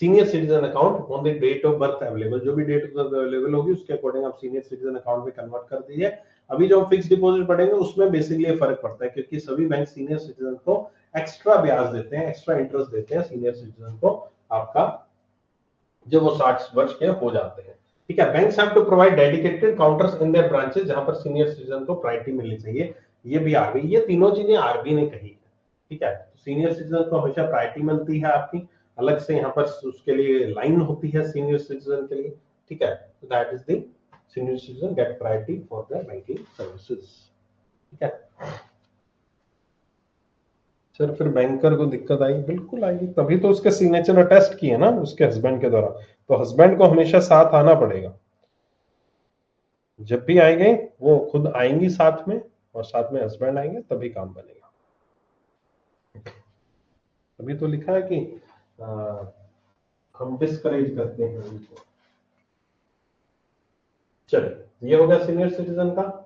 senior citizen account on the date of birth available। जो भी डेट ऑफ बर्थ अवेलेबल होगी उसके अकॉर्डिंग आप सीनियर सिटीजन अकाउंट में कन्वर्ट कर दीजिए। अभी जो फिक्स डिपॉजिट पड़ेंगे उसमें बेसिकली फर्क पड़ता है, क्योंकि सभी बैंक सीनियर सिटीजन को एक्स्ट्रा ब्याज देते हैं, एक्स्ट्रा इंटरेस्ट देते हैं सीनियर सिटीजन को, आपका जब वो 60 वर्ष के हो जाते हैं। ठीक है, banks have to provide dedicated counters in their branches, जहां पर सीनियर सिटीजन को प्रायोरिटी मिलनी चाहिए। ये भी आ गई, ये तीनों चीजें आरबीआई ने कही है। ठीक है, सीनियर सिटीजन को हमेशा प्रायोरिटी मिलती है आपकी, अलग से यहाँ पर उसके लिए लाइन होती है सीनियर सिटीजन के लिए। ठीक है, तो that is the senior citizen get priority for their banking services. ठीक है सर, फिर बैंकर को दिक्कत आएगी? बिल्कुल आएगी, तभी तो उसके सिग्नेचर अटेस्ट किए ना उसके हस्बैंड के द्वारा, तो हस्बैंड को हमेशा साथ आना पड़ेगा। जब भी आएंगे वो खुद आएंगी साथ में, और साथ में हस्बैंड आएंगे, तभी काम बनेगा। तभी तो लिखा है कि हम डिस्करेज करते हैं उनको। चलिए, ये हो गया सीनियर सिटीजन का।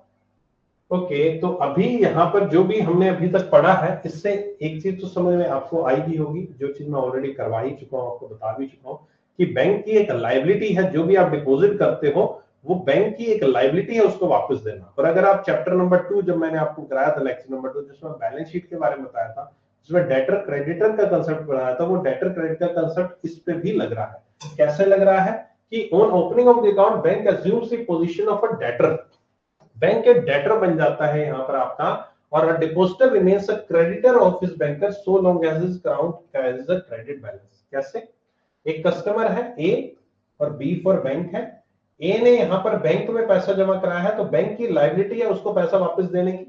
ओके, तो अभी यहाँ पर जो भी हमने अभी तक पढ़ा है, इससे एक चीज तो समझ में आपको आई ही होगी, जो चीज मैं ऑलरेडी करवा ही चुका हूँ, आपको बता भी चुका हूँ, कि बैंक की एक लाइबिलिटी है, जो भी आप डिपॉजिट करते हो वो बैंक की एक लाइबिलिटी है, उसको वापस देना। और अगर आप चैप्टर नंबर 2, जब मैंने आपको कराया था लेक्चर नंबर 2, जिसमें बैलेंस शीट के बारे में बताया था, जिसमें डेटर क्रेडिटर का कंसेप्ट पढ़ाया था, वो डेटर क्रेडिटर का कंसेप्ट इस पे भी लग रहा है। कैसे लग रहा है कि on opening of the account bank assumes the position of a debtor, bank एक डेटर बन जाता है यहाँ पर आपका, और depositor remains a creditor of his banker so long as his account carries a credit balance. कैसे? एक कस्टमर है ए और बी फॉर बैंक है। ए ने यहाँ पर बैंक में पैसा जमा कराया है, तो बैंक की लायबिलिटी है उसको पैसा वापस देने की।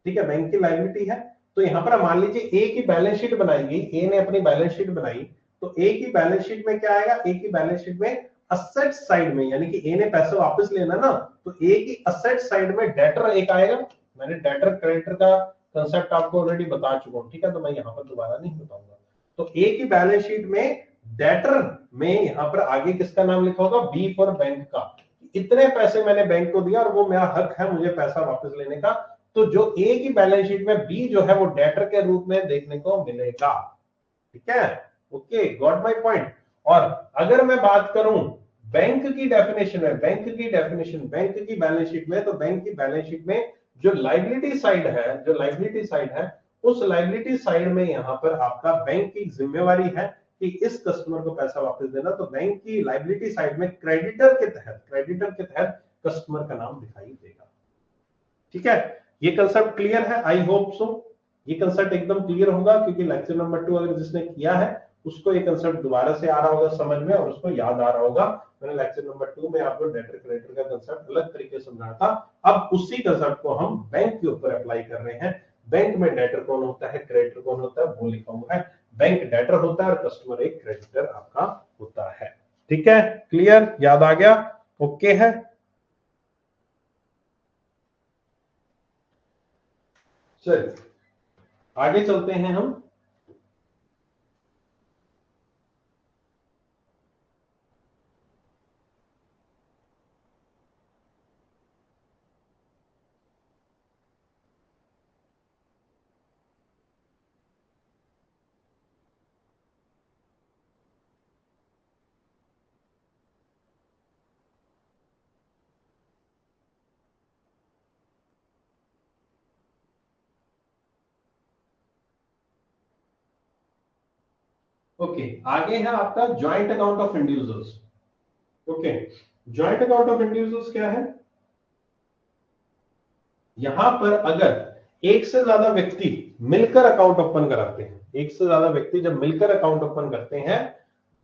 ठीक है, बैंक की लायबिलिटी है। तो यहाँ पर मान लीजिए ए की बैलेंस शीट बनाई गई, ए ने अपनी बैलेंस शीट बनाई, तो ए की बैलेंस शीट में क्या आएगा? ए की बैलेंस शीट में असेट साइड में, यानी कि ए ने पैसा वापस लेना ना, तो ए की असेट साइड में डेटर एक आएगा। मैंने डेटर क्रेडिटर का कंसेप्ट आपको ऑलरेडी बता चुका हूं, ठीक है, तो मैं यहाँ पर दोबारा नहीं बताऊंगा। तो ए की बैलेंस शीट में डेटर में यहाँ पर आगे किसका नाम लिखा होगा? बी फॉर बैंक का। इतने पैसे मैंने बैंक को दिया और वो मेरा हक है मुझे पैसा वापस लेने का। तो जो ए की बैलेंस शीट में बी जो है वो डेटर के रूप में देखने को मिलेगा। ठीक है, ओके, गॉट माय पॉइंट। और अगर मैं बात करूं बैंक की डेफिनेशन में, बैंक की बैलेंस शीट में, तो बैंक की बैलेंस शीट में जो लायबिलिटी साइड है, उस लायबिलिटी साइड में यहां पर आपका बैंक की जिम्मेवारी है कि इस कस्टमर को पैसा वापस देना। तो बैंक की लायबिलिटी साइड में क्रेडिटर के तहत कस्टमर का नाम दिखाई देगा। ठीक है, ये कंसेप्ट क्लियर है? आई होप सो ये कंसेप्ट एकदम क्लियर होगा, क्योंकि लेक्चर नंबर 2 अगर जिसने किया है उसको ये कंसेप्ट दोबारा से आ रहा होगा समझ में, और उसको याद आ रहा होगा। मैंने लेक्चर नंबर 2 में आपको डेटर क्रेडिटर का कंसेप्ट अलग तरीके से समझाया था। अब उसी कंसेप्ट को हम बैंक के ऊपर अप्लाई कर रहे हैं। बैंक में डेटर कौन होता है, क्रेडिटर कौन होता है, वो लिखा हुआ है। बैंक डेटर होता है और कस्टमर एक क्रेडिटर आपका होता है। ठीक है, क्लियर, याद आ गया? ओके है, चलिए आगे चलते हैं हम। ओके, आगे है आपका joint account of individuals. Okay, joint account of individuals क्या है? यहां पर अगर एक से ज्यादा व्यक्ति मिलकर अकाउंट ओपन कराते हैं, एक से ज्यादा व्यक्ति जब मिलकर अकाउंट ओपन करते हैं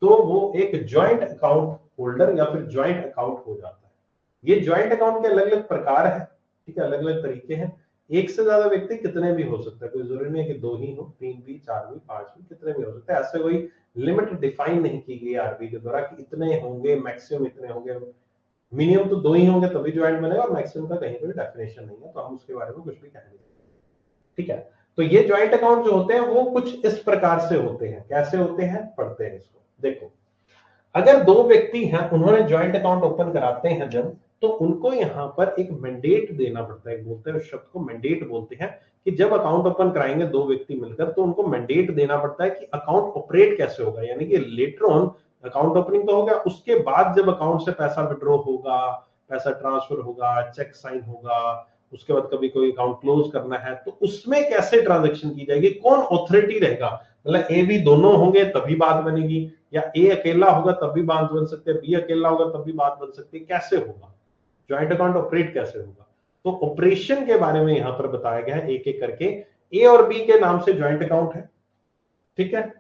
तो वो एक ज्वाइंट अकाउंट होल्डर या फिर ज्वाइंट अकाउंट हो जाता है। ये ज्वाइंट अकाउंट के अलग अलग प्रकार है, ठीक है, अलग अलग तरीके हैं। एक से ज्यादा व्यक्ति कितने भी हो सकते हैं, कोई जरूरी नहीं है कि 2 ही हो, 3 भी, 4 भी, 5 भी, कितने भी हो सकते हैं। ऐसे कोई लिमिट डिफाइन नहीं की गई आरबीआई के द्वारा कि इतने होंगे, मैक्सिमम इतने होंगे। मिनिमम तो 2 ही होंगे तभी ज्वाइंट बनेगा, और मैक्सिमम का कहीं पर डेफिनेशन नहीं है, तो हम उसके बारे में कुछ भी कह नहीं सकते, ठीक है। तो ये ज्वाइंट अकाउंट जो होते हैं वो कुछ इस प्रकार से होते हैं। कैसे होते हैं, पढ़ते हैं इसको। देखो, अगर 2 व्यक्ति हैं, उन्होंने ज्वाइंट अकाउंट ओपन कराते हैं जब, तो उनको यहां पर एक मैंडेट देना पड़ता है। बोलते हैं, उस शब्द को मैंडेट बोलते हैं, कि जब अकाउंट ओपन कराएंगे 2 व्यक्ति मिलकर, तो उनको मैंडेट देना पड़ता है कि अकाउंट ऑपरेट कैसे होगा। यानी कि लेटर ऑन अकाउंट ओपनिंग तो हो गया, उसके बाद जब अकाउंट से पैसा विड्रॉ होगा, पैसा ट्रांसफर होगा, चेक साइन होगा, उसके बाद कभी कोई अकाउंट क्लोज करना है, तो उसमें कैसे ट्रांजेक्शन की जाएगी, कौन ऑथोरिटी रहेगा। मतलब ए बी दोनों होंगे तभी बात बनेगी, या ए अकेला होगा तब भी बात बन सकती है, बी अकेला होगा तब भी बात बन सकती है। कैसे होगा ज्वाइंट अकाउंट ऑपरेट, कैसे होगा, तो ऑपरेशन के बारे में यहां पर बताया गया है एक एक करके। ए और बी के नाम से ज्वाइंट अकाउंट है, ठीक है।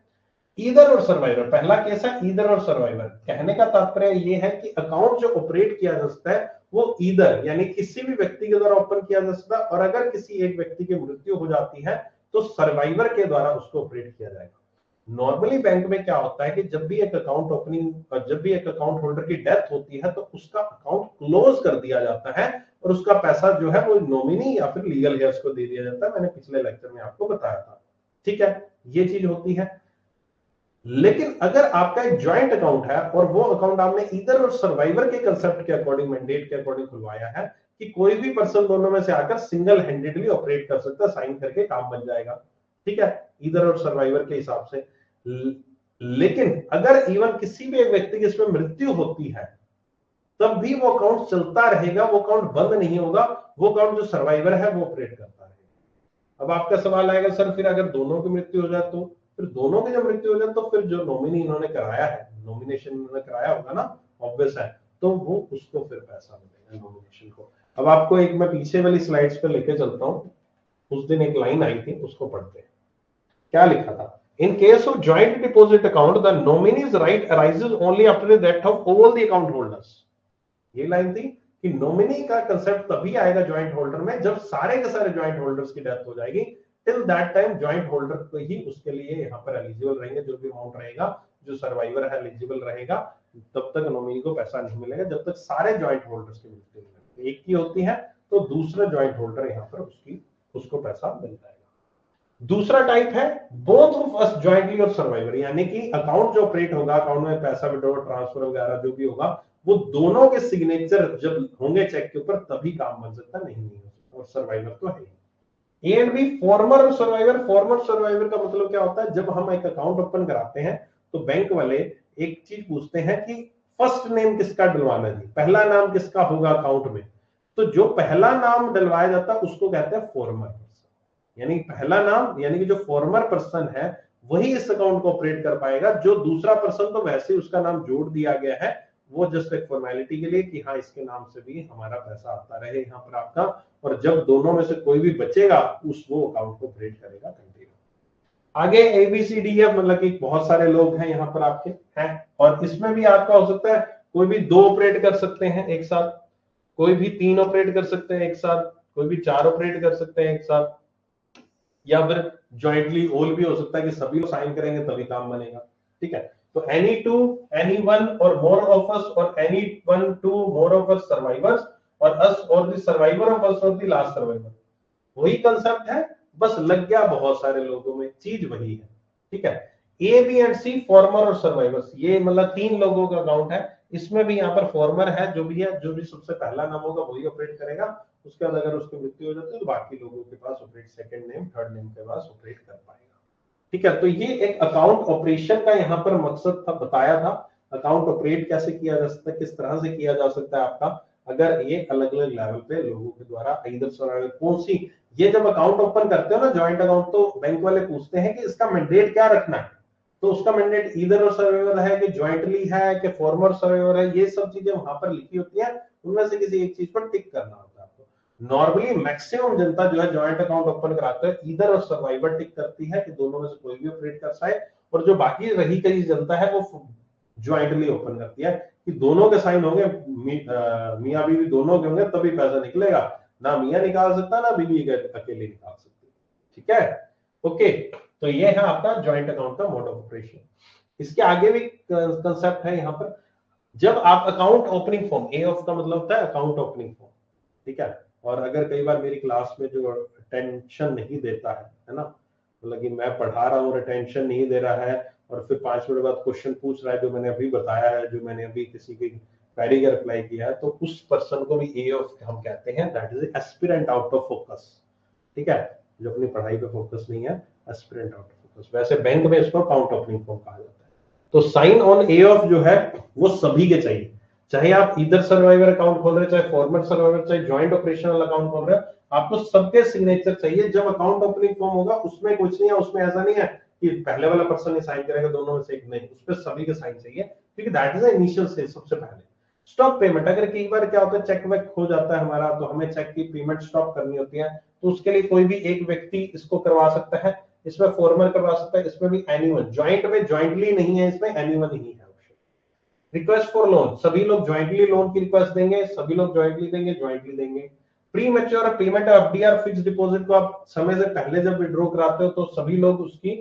ईदर और सर्वाइवर, पहला केस है ईदर और सर्वाइवर। कहने का तात्पर्य यह है कि अकाउंट जो ऑपरेट किया जा सकता है वो ईदर यानी किसी भी व्यक्ति के द्वारा ओपन किया जा सकता है, और अगर किसी एक व्यक्ति की मृत्यु हो जाती है तो सर्वाइवर के द्वारा उसको ऑपरेट किया जाएगा। नॉर्मली बैंक में क्या होता है कि जब भी एक अकाउंट ओपनिंग, जब भी एक अकाउंट होल्डर की डेथ होती है, तो उसका अकाउंट क्लोज कर दिया जाता है, और उसका पैसा जो है वो नॉमिनी या फिर लीगल हेयर्स को दे दिया जाता है। मैंने पिछले लेक्चर में आपको बताया था, ठीक है, ये चीज होती है। लेकिन अगर आपका एक ज्वाइंट अकाउंट है और वो अकाउंट आपने ईदर और सर्वाइवर के कंसेप्ट के अकॉर्डिंग, मैंडेट के अकॉर्डिंग खुलवाया है, कि कोई भी पर्सन दोनों में से आकर सिंगल हैंडेडली ऑपरेट कर सकता है, साइन करके काम बन जाएगा, ठीक है, ईदर और सर्वाइवर के हिसाब से। लेकिन अगर इवन किसी भी एक व्यक्ति की इसमें मृत्यु होती है, तब भी वो अकाउंट चलता रहेगा, वो अकाउंट बंद नहीं होगा, वो अकाउंट जो सर्वाइवर है वो ऑपरेट करता रहेगा। अब आपका सवाल आएगा, सर फिर अगर दोनों की मृत्यु हो जाए तो? फिर दोनों की जब मृत्यु हो जाए तो फिर जो नॉमिनी इन्होंने कराया है, नॉमिनेशन इन्होंने कराया होगा ना, ऑब्वियस है, तो वो उसको फिर पैसा मिलेगा नॉमिनेशन को। अब आपको एक मैं पीछे वाली स्लाइड्स पे लेके चलता हूँ, उस दिन एक लाइन आई थी, उसको पढ़ते हैं। क्या लिखा था? In case of joint deposit account the nominees right arises only after the death of all the account holders. ये लाइन थी कि नॉमिनी का कंसेप्ट तभी आएगा ज्वाइंट होल्डर में जब सारे के सारे ज्वाइंट होल्डर्स की डेथ हो जाएगी। Till that time joint holder को ही उसके लिए यहाँ पर एलिजिबल रहेंगे, जो भी अमाउंट रहेगा, जो सर्वाइवर है एलिजिबल रहेगा, तब तक नॉमिनी को पैसा नहीं मिलेगा, जब तक सारे ज्वाइंट होल्डर्स की मृत्यु नहीं होती। एक की होती है तो दूसरा ज्वाइंट होल्डर यहाँ पर उसको पैसा मिल जाएगा। दूसरा टाइप है बोथ ऑफ अस ज्वाइंटली और सर्वाइवर, यानी कि अकाउंट जो ऑपरेट होगा, अकाउंट में पैसा विड्रॉ ट्रांसफर वगैरह जो भी होगा, वो दोनों के सिग्नेचर जब होंगे चेक के ऊपर तभी काम बन सकता, नहीं हो सकता, और सर्वाइवर तो है ही। ए एंड बी, फॉर्मर और सर्वाइवर। फॉर्मर सर्वाइवर का मतलब क्या होता है? जब हम एक अकाउंट ओपन कराते हैं तो बैंक वाले एक चीज पूछते हैं कि फर्स्ट नेम किसका डलवाना जी, पहला नाम किसका होगा अकाउंट में। तो जो पहला नाम डलवाया जाता है उसको कहते हैं फॉर्मर, यानी पहला नाम, यानी कि जो फॉर्मर पर्सन है वही इस अकाउंट को ऑपरेट कर पाएगा। जो दूसरा पर्सन तो वैसे ही उसका नाम जोड़ दिया गया है, वो जस्ट एक फॉर्मेलिटी के लिए कि हाँ इसके नाम से भी हमारा पैसा आता रहे यहाँ पर आपका, और जब दोनों में से कोई भी बचेगा उस वो अकाउंट को ऑपरेट करेगा, कंटिन्यू। आगे ABCDF, मतलब कि बहुत सारे लोग हैं यहाँ पर आपके हैं, और इसमें भी आपका हो सकता है कोई भी 2 ऑपरेट कर सकते हैं एक साथ, कोई भी 3 ऑपरेट कर सकते हैं एक साथ, कोई भी 4 ऑपरेट कर सकते हैं एक साथ, या फिर ज्वाइंटली ऑल भी हो सकता है कि सभी लोग साइन करेंगे तभी काम बनेगा, ठीक है। तो एनी टू, एनी वन और मोर ऑफ अस, और any one two more of us survivors, और अस और द सर्वाइवर ऑफ अस और द लास्ट सर्वाइवर, वही कंसेप्ट है, बस लग गया बहुत सारे लोगों में, चीज वही है, ठीक है। A B and C, former और सर्वाइवर्स, ये मतलब 3 लोगों का अकाउंट है। इसमें भी यहाँ पर फॉर्मर है, जो भी है, जो भी सबसे पहला नाम होगा वही ऑपरेट करेगा, उसके बाद अगर उसकी मृत्यु हो जाती है तो बाकी लोगों के पास operate, second name third name के पास ऑपरेट कर पाएगा, ठीक है। तो ये एक अकाउंट ऑपरेशन का यहाँ पर मकसद था, बताया था अकाउंट ऑपरेट कैसे किया जा सकता है, किस तरह से किया जा सकता है आपका, अगर ये अलग अलग लेवल पे लोगों के द्वारा इधर सर्वाइवर कौन सी। ये जब अकाउंट ओपन करते हो ना ज्वाइंट अकाउंट, तो बैंक वाले पूछते हैं कि इसका मैंडेट क्या रखना है, तो उसका मैंडेट ईदर सर्वाइवर है कि ज्वाइंटली है कि फॉर्मर सर्वाइवर है, ये सब चीजें वहां पर लिखी होती है, उनमें से किसी एक चीज पर टिक करना होता है आपको। नॉर्मली मैक्सिमम जनता जो है ज्वाइंट अकाउंट ओपन कराते हैं ईदर और सर्वाइवर टिक करती है कि दोनों में से कोई भी ऑपरेट कर पाए, और जो बाकी रही कई जनता है वो ज्वाइंटली ओपन करती है कि दोनों के साइन होंगे, मियां बीवी दोनों के होंगे तभी पैसा निकलेगा, ना मियां निकाल सकता ना बीवी अकेले निकाल सकती। ठीक है, ओके। तो ये है आपका ज्वाइंट अकाउंट का मोड ऑफ ऑपरेशन। इसके आगे भी कंसेप्ट है यहाँ पर, जब आप account opening form, A of का मतलब होता है अकाउंट ओपनिंग फॉर्म, ठीक है। और अगर कई बार मेरी क्लास में जो अटेंशन नहीं देता है ना, मतलब कि मैं पढ़ा रहा हूँ और अटेंशन नहीं दे रहा है और फिर 5 मिनट बाद क्वेश्चन पूछ रहा है जो मैंने अभी बताया है, जो मैंने अभी किसी की क्वेरी का रिप्लाई किया है, तो उस पर्सन को भी ए ऑफ हम कहते हैं, that is aspirant out of focus. ठीक है, जो अपनी पढ़ाई पे फोकस नहीं है, एस्पिरेंट आउट ऑफ फोकस। वैसे बैंक में इसको अकाउंट ओपनिंग फॉर्म कहा जाता है। तो साइन ऑन ए ऑफ जो है वो सभी के चाहिए, चाहे आप इधर सर्वाइवर अकाउंट खोल रहे हैं, चाहे फॉर्मर सर्वाइवर, चाहे ज्वाइंट ऑपरेशनल अकाउंट खोल रहे हैं, आपको सबके सिग्नेचर चाहिए जब अकाउंट ओपनिंग फॉर्म होगा। उसमें कुछ नहीं है, उसमें ऐसा नहीं है कि पहले वाला पर्सन ही साइन करेगा, दोनों में से एक नहीं, उस पर सभी के साइन चाहिए, क्योंकि दैट इज इनिशियल स्टेज। सबसे पहले स्टॉप पेमेंट, अगर कई बार क्या होता है चेक वेक खो जाता है हमारा, तो हमें चेक की पेमेंट स्टॉप करनी होती है, तो उसके लिए कोई भी एक व्यक्ति इसको करवा सकता है, इसमें फॉर्मर करवा सकता है, इसमें भी एनीवन। ज्वाइंट में ज्वाइंटली नहीं है, इसमें एनीवन ही है। रिक्वेस्ट फॉर लोन, सभी लोग ज्वाइंटली लोन की रिक्वेस्ट देंगे, सभी लोग ज्वाइंटली देंगे, ज्वाइंटली देंगे। Pre mature payment FDR fix deposit को आप समय से पहले जब विड्रॉ कराते हो तो सभी लोग उसकी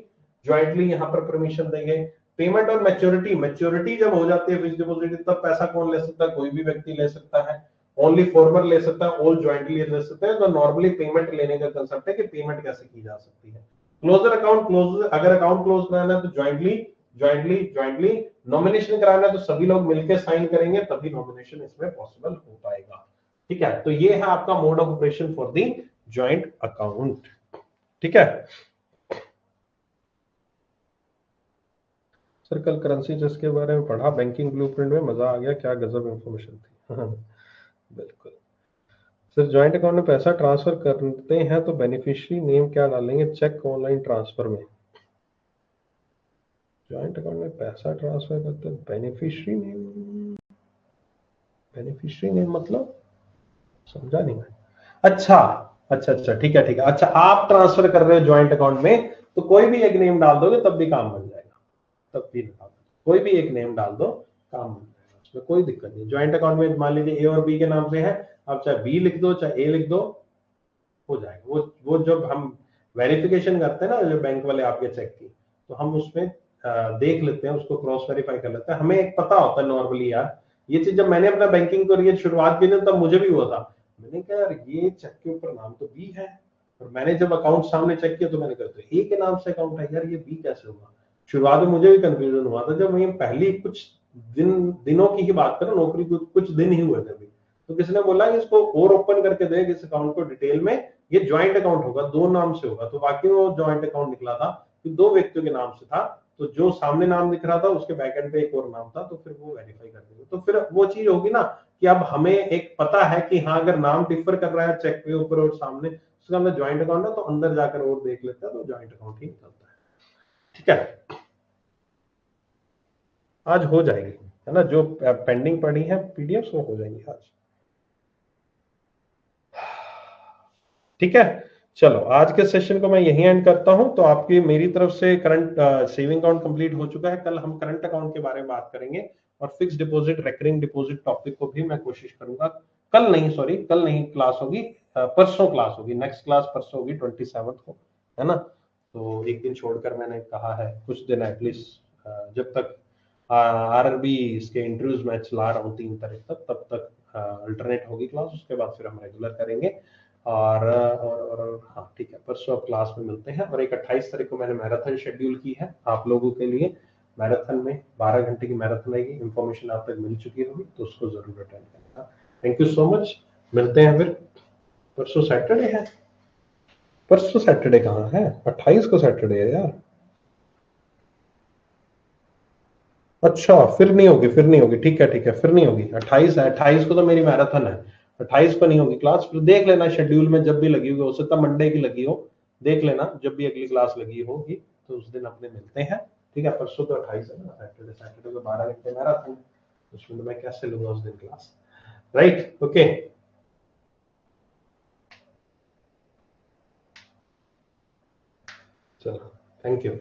ज्वाइंटली यहां पर परमिशन देंगे। पेमेंट और मैच्योरिटी, मैच्योरिटी जब हो जाती है फिक्स डिपॉजिट, तब पैसा कौन ले सकता है? कोई भी व्यक्ति ले सकता है, ओनली फॉर्मर ले सकता है, ऑल ज्वाइंटली ले सकते हैं। तो नॉर्मली पेमेंट लेने का कंसेप्ट है कि पेमेंट कैसे की जा सकती है। क्लोजर अकाउंट, क्लोज, अगर अकाउंट क्लोज कराना है तो ज्वाइंटली ज्वाइंटली ज्वाइंटली। नॉमिनेशन कराना है तो सभी लोग मिलकर साइन करेंगे, तभी नॉमिनेशन इसमें पॉसिबल हो पाएगा। ठीक है, तो ये है आपका mode of operation for the joint account. ठीक है सर, कल करेंसी जिसके बारे में पढ़ा बैंकिंग ब्लूप्रिंट में, मजा आ गया, क्या गजब इंफॉर्मेशन थी। बिल्कुल सर। ज्वाइंट अकाउंट में पैसा ट्रांसफर करते हैं तो बेनिफिशियरी नेम क्या डालेंगे चेक ऑनलाइन ट्रांसफर में? ज्वाइंट अकाउंट में पैसा ट्रांसफर करते हैं बेनिफिशियरी नेम, बेनिफिशियरी नेम मतलब समझा नहीं मैं। अच्छा अच्छा अच्छा, ठीक है ठीक है। अच्छा, आप ट्रांसफर कर रहे हो ज्वाइंट अकाउंट में तो कोई भी एक नेम डाल दोगे तब भी काम बन जाएगा, तब भी कोई भी एक नेम डाल दो, काम बन जाएगा, उसमें कोई दिक्कत नहीं। ज्वाइंट अकाउंट में मान लीजिए ए और बी के नाम से है, आप चाहे बी लिख दो चाहे ए लिख दो, हो जाएगा। वो जब हम वेरिफिकेशन करते हैं ना जो बैंक वाले आपके चेक की, तो हम उसमें देख लेते हैं, उसको क्रॉस वेरीफाई कर लेते हैं, हमें एक पता होता है नॉर्मली। यार ये चीज जब मैंने अपना बैंकिंग करियर शुरुआत की ना, तब मुझे भी हुआ था, मैंने कहा यार ये चेक के ऊपर नाम तो बी है, और मैंने जब अकाउंट सामने चेक किया तो मैंने कहा ए के नाम से अकाउंट है, यार ये बी कैसे होगा? शुरुआत में मुझे भी कंफ्यूजन हुआ था, जब मैं पहली कुछ दिनों की ही बात करूं, नौकरी कुछ दिन ही हुए थे अभी, तो किसी ने बोला कि इसको और ओपन करके देख इस अकाउंट को डिटेल में, ये ज्वाइंट अकाउंट होगा, दो नाम से होगा। तो बाकी वो ज्वाइंट अकाउंट निकला था कि दो व्यक्तियों के नाम से था, तो जो सामने नाम दिख रहा था उसके बैकएंड पे एक और नाम था, तो फिर वो वेरीफाई कर देंगे। तो फिर वो चीज होगी ना कि अब हमें एक पता है कि हाँ अगर नाम डिफर कर रहा है चेक के ऊपर और सामने उसका अंदर ज्वाइंट अकाउंट है, तो अंदर जाकर और देख लेते हैं तो ज्वाइंट अकाउंट ही निकलता है। ठीक है, आज हो जाएगी, है ना, जो पेंडिंग पड़ी है पीडीएफ वो हो जाएंगी आज। ठीक है, चलो आज के सेशन को मैं यहीं एंड करता हूं। तो आपकी मेरी तरफ से करंट सेविंग अकाउंट कंप्लीट हो चुका है। कल हम करंट अकाउंट के बारे में बात करेंगे और fix deposit, recurring deposit topic को भी मैं कोशिश करूंगा, कल नहीं, सॉरी कल नहीं क्लास होगी, परसों क्लास होगी, नेक्स्ट क्लास परसों होगी 27 को, है ना। तो एक दिन छोड़कर मैंने कहा है कुछ दिन एटलीस्ट, जब तक आरआरबी इसके इंटरव्यूज मैं चला रहा हूँ 3 तारीख तक, तब तक अल्टरनेट होगी क्लास, उसके बाद फिर हम रेगुलर करेंगे। और हाँ ठीक है, परसों अब क्लास में मिलते हैं। और एक 28 तारीख को मैंने मैराथन शेड्यूल की है आप लोगों के लिए। मैराथन में 12 घंटे की मैराथन आएगी, इंफॉर्मेशन आप तक मिल चुकी होगी, तो उसको जरूर अटेंड करना। थैंक यू सो मच, मिलते हैं फिर। परसों सैटरडे है, परसों सैटरडे कहाँ है? 28 को सैटरडे है यार। अच्छा, फिर नहीं होगी, फिर नहीं होगी, ठीक है ठीक है, फिर नहीं होगी। 28 है, 28 को तो मेरी मैराथन है, 28 को नहीं होगी क्लास। फिर देख लेना शेड्यूल में जब भी लगी होगी, हो सकता है मंडे की लगी हो, देख लेना जब भी अगली क्लास लगी होगी तो उस दिन अपने मिलते हैं। ठीक है, परसों तो 28 है ना, सैटरडे को 12 घंटे मैराथन, उसमें तो मैं कैसे लूंगा उस दिन क्लास, राइट? ओके, चलो थैंक यू।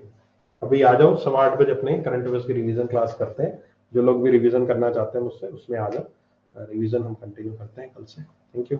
अभी आ जाओ 8:15 अपने करंट अफेयर्स की रिवीजन क्लास करते हैं, जो लोग भी रिवीजन करना चाहते हैं मुझसे उसमें आ जाओ, रिवीजन हम कंटिन्यू करते हैं कल से। Thank you.